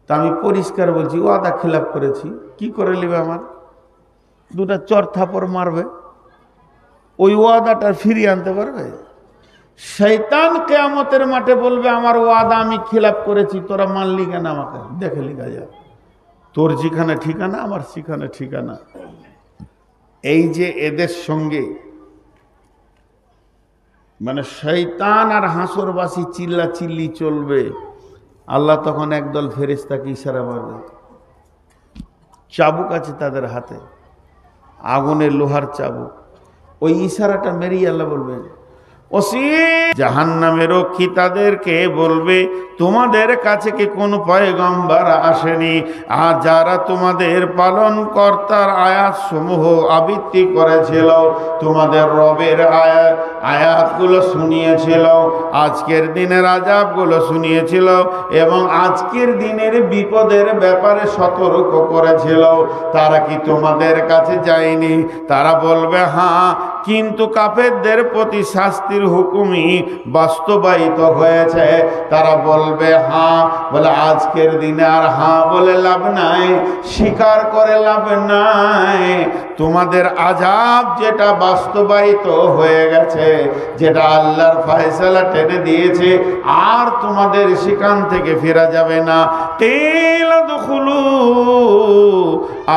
S1: তা আমি পরিষ্কার বলছি ওয়াদা খিলাফ করেছি। কি করে নেবে? আমার দুটা চর থাপড় মারবে, ওই ওয়াদাটা ফিরিয়ে আনতে পারবে? শয়তান কিয়ামতের মাঠে বলবে আমার ওয়াদা আমি খিলাফ করেছি, তোরা মানলি কেন? আমাকে দেখে লিখা যা, তোর যেখানে ঠিকানা আমার সেখানে ঠিকানা। এই যে এদের সঙ্গে মানে শয়তান আর হাসরবাসী চিল্লা চিল্লি চলবে, আল্লাহ তখন একদল ফেরেশতাকে ইশারা মারবে, চাবুক আছে তাদের হাতে, আগুনের লোহার চাবুক, ওই ইশারাটা মেরেই আল্লাহ বলবেন ওসি জাহান্নামের রক্ষী তাদেরকে বলবে তোমাদের কাছে কি কোন পয়গম্বর আসেনি? আর যারা তোমাদের পালন কর্তার আয়াত সমূহ আবৃত্তি করেছিল, তোমাদের রবের আয়াতগুলো শুনিয়েছিল, আজকের দিনের আযাবগুলো শুনিয়েছিল এবং আজকের দিনের বিপদের ব্যাপারে সতর্ক করেছিল, তারা কি তোমাদের কাছে যায়নি? তারা বলবে হ্যাঁ, কিন্তু কাফেরদের প্রতি শাস্তির হুকুমই বাস্তবায়িত হয়েছে। তারা বলবে হ্যাঁ, বলে আজকের দিনে আর হ্যাঁ বলে লাভ নাই, স্বীকার করে লাভ নাই। তোমাদের আযাব যেটা বাস্তবায়িত হয়ে গেছে, যেটা আল্লাহর ফয়সালা টেনে দিয়েছে, আর তোমাদের সেখান থেকে ফেরা যাবে না। কিলা দুখুলু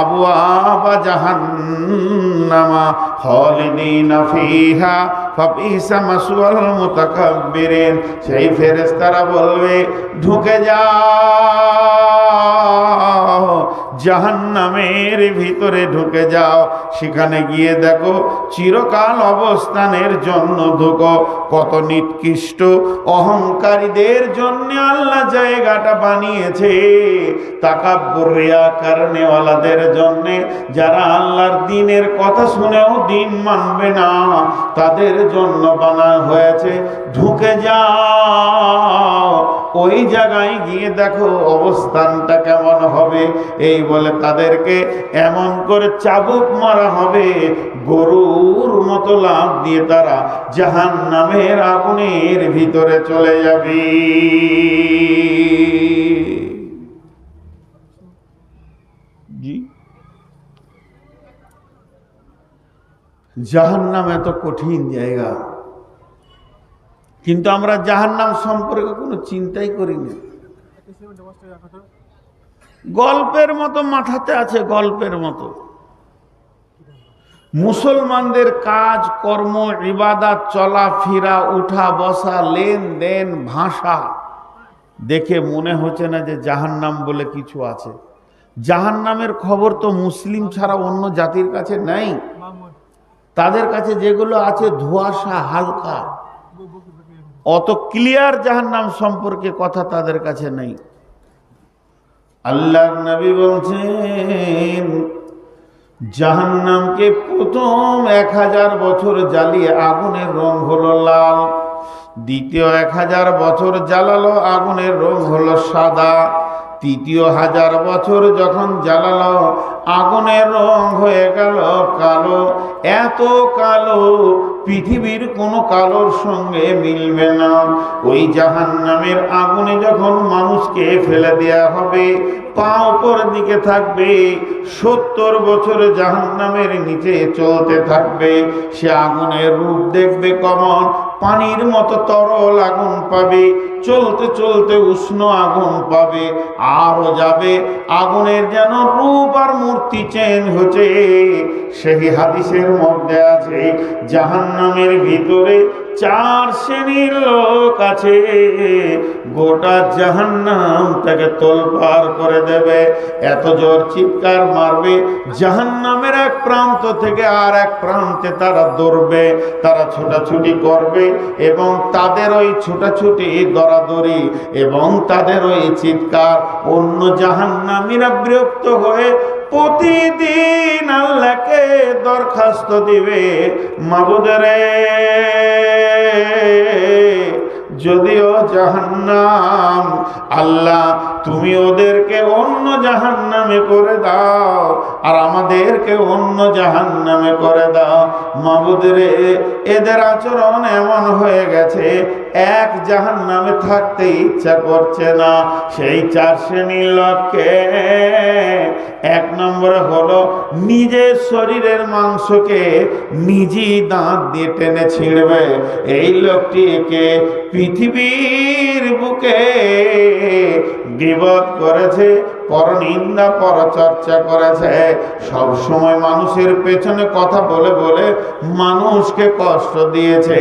S1: আবওয়াবা জাহান্নামা খালিদিনা ফিহা ফাবিসা মাসওয়াল মুতাকাব্বিরিন। সেই ফেরেশতারা বলবে ঢুকে যাও, জাহান্নামের ভিতরে ঢুকে যাও, সেখানে গিয়ে দেখো চিরকাল অবস্থানের জন্য ঢুকো। কত নিকৃষ্ট অহংকারীদের জন্য আল্লাহ জায়গাটা বানিয়েছে, তাকাব্বুর রিয়া কারণেওয়ালাদের জন্য, যারা আল্লাহর দ্বীনের কথা শুনেও দ্বীন মানবে না, তাদের জন্য বানানো হয়েছে। ঢুকে যাও, ওই জায়গায় গিয়ে দেখো অবস্থানটা কেমন হবে। এই বলে তাদেরকে এমন করে চাবুক মারা হবে, গরুর মতো লাফ দিয়ে তারা জাহান্নামের আগুনের ভিতরে চলে যাবে। জি, জাহান্নাম এত কঠিন জায়গা, কিন্তু আমরা জাহান্নাম সম্পর্কে কোনো চিন্তাই করি না। গল্পের মতো মাথাতে আছে, গল্পের মতো। মুসলমানদের কাজ কর্ম, ইবাদত, চলাফেরা, উঠা বসা, লেনদেন, ভাষা দেখে মনে হচ্ছে না যে জাহান্নাম বলে কিছু আছে। জাহান্নামের খবর তো মুসলিম ছাড়া অন্য জাতির কাছে নাই। তাদের কাছে যেগুলো আছে ধোঁয়াশা, হালকা, অত ক্লিয়ার জাহান্নাম সম্পর্কে কথা তাদের কাছে নেই। আল্লাহর নবী বলছেন জাহান্নামকে প্রথম 1000 বছর জ্বালিয়ে আগুনের রং হলো লাল, দ্বিতীয় 1000 বছর জ্বালালো আগুনের রং হলো সাদা, তৃতীয় 1000 বছর যখন জ্বালালো আগুনের রং হয়ে গেল কালো। এত কালো পৃথিবীর কোনো কালোর সঙ্গে মিলবে না। ওই জাহান্নামের আগুনে যখন মানুষকে ফেলে দেয়া হবে, পা উপর দিকে থাকবে, 70 বছর জাহান্নামের নিচে চলতে থাকবে। সে আগুনের রূপ দেখবে কেমন, পানির মতো তরল আগুন পাবে, চলতে চলতে উষ্ণ আগুন পাবে, আরো যাবে, আগুনের যেন রূপ আর মূর্তি চেঞ্জ হচ্ছে। সেই হাদিসের মধ্যে আছে জাহান্নামের ভিতরে চার শ্রেণীর লোক আছে, গোটা জাহান্নাম তাকে তোলপাড় করে দেবে। এত জোর চিৎকার মারবে, জাহান্নামের এক প্রান্ত থেকে আর এক প্রান্তে তারা দৌড়বে, তারা ছোটাছুটি করবে, এবং তাদের ওই ছোটাছুটি দরাদরি এবং তাদের ওই চিৎকার অন্য জাহান্নামীরা বিরক্ত হয়ে প্রতিদিন আল্লাহকে দরখাস্ত দিবে, মাবুদরে যদিও জাহান্নাম, আল্লাহ তুমি ওদেরকে অন্য জাহান্নামে করে দাও আর আমাদেরকে অন্য জাহান্নামে করে দাও। মাবুদরে এদের আচরণ এমন হয়ে গেছে, এক জাহান্নামে থাকতে ইচ্ছা করছে না। সেই চার শ্রেণীর লোককে এক নম্বরে হলো নিজের শরীরের মাংসকে নিজেই দাঁত দিয়ে টেনে ছিঁড়বে। এই লোকটিকে পৃথিবীর বুকে গীবত করেছে, পরনিন্দা পরচর্চা করেছে, সব সময় মানুষের পেছনে কথা বলে বলে মানুষকে কষ্ট দিয়েছে।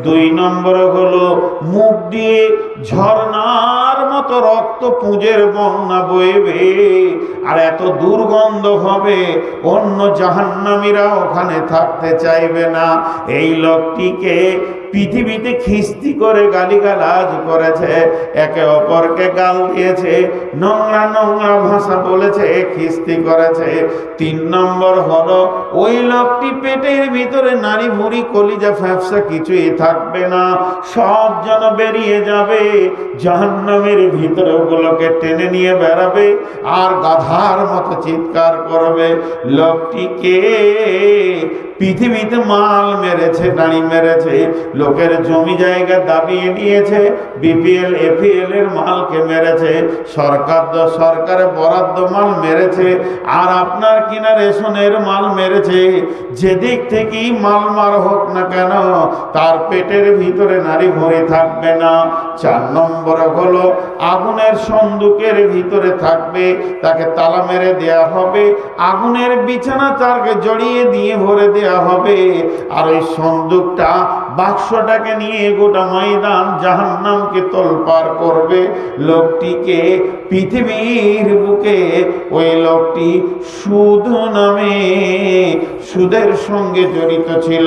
S1: দুই নম্বরে হলো মুখ দিয়ে ঝর্ণার মতো রক্ত পুঁজের বন্যা বইবে আর এত দুর্গন্ধ হবে অন্য জাহান্নামীরা ওখানে থাকতে চাইবে না। এই লোকটিকে পৃথিবীতে খিস্তি করে গালিগালাজ করেছে, একে অপরকে গাল দিয়েছে, নোংরা নোংরা ভাষা বলেছে, খিস্তি করেছে। তিন নম্বর হলো ওই লোকটি পেটের ভিতরে নারী ভুঁড়ি কলিজা ফ্যাপসা কিছুই থাকবে না, সব যেন বেরিয়ে যাবে, জাহান্নামের ভিতরে ওগুলোকে টেনে নিয়ে বেড়াবে আর গাধার মতো চিৎকার করবে। লোকটিকে পৃথিবীতে মাল মেরেছে, নারী মেরেছে, লোকের জমি জায়গা দাবিয়ে নিয়েছে, বিপিএল এপিএল এর মালকে মেরেছে, সরকারে বরাদ্দ মাল মেরেছে, আর আপনার কিনা রেশনের মাল মেরেছে। যেদিক থেকেই মাল মার হোক না কেন তার পেটের ভিতরে নারী ভরে থাকবে না। চার নম্বরে হলো আগুনের সন্দুকের ভিতরে থাকবে, তাকে তালা মেরে দেয়া হবে, আগুনের বিছানা তাকে জড়িয়ে দিয়ে ভরে দেয়া হবে, আর ওই সন্দুকটা বাক্সটাকে নিয়ে গোটা ময়দান জাহান্নামকে তোলপাড় করবে। লোকটিকে পৃথিবীর বুকে ওই লোকটি সুদ নামে সুদের সঙ্গে জড়িত ছিল,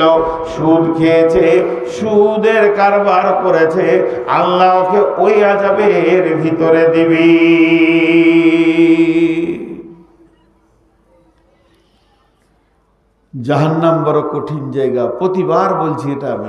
S1: সুদ খেয়েছে, সুদের কারবার করেছে, আল্লাহকে ওই আযাবের ভিতরে দিবি। জাহান্নাম বড় কঠিন জায়গা, প্রতিবার বলছি এটা আমি।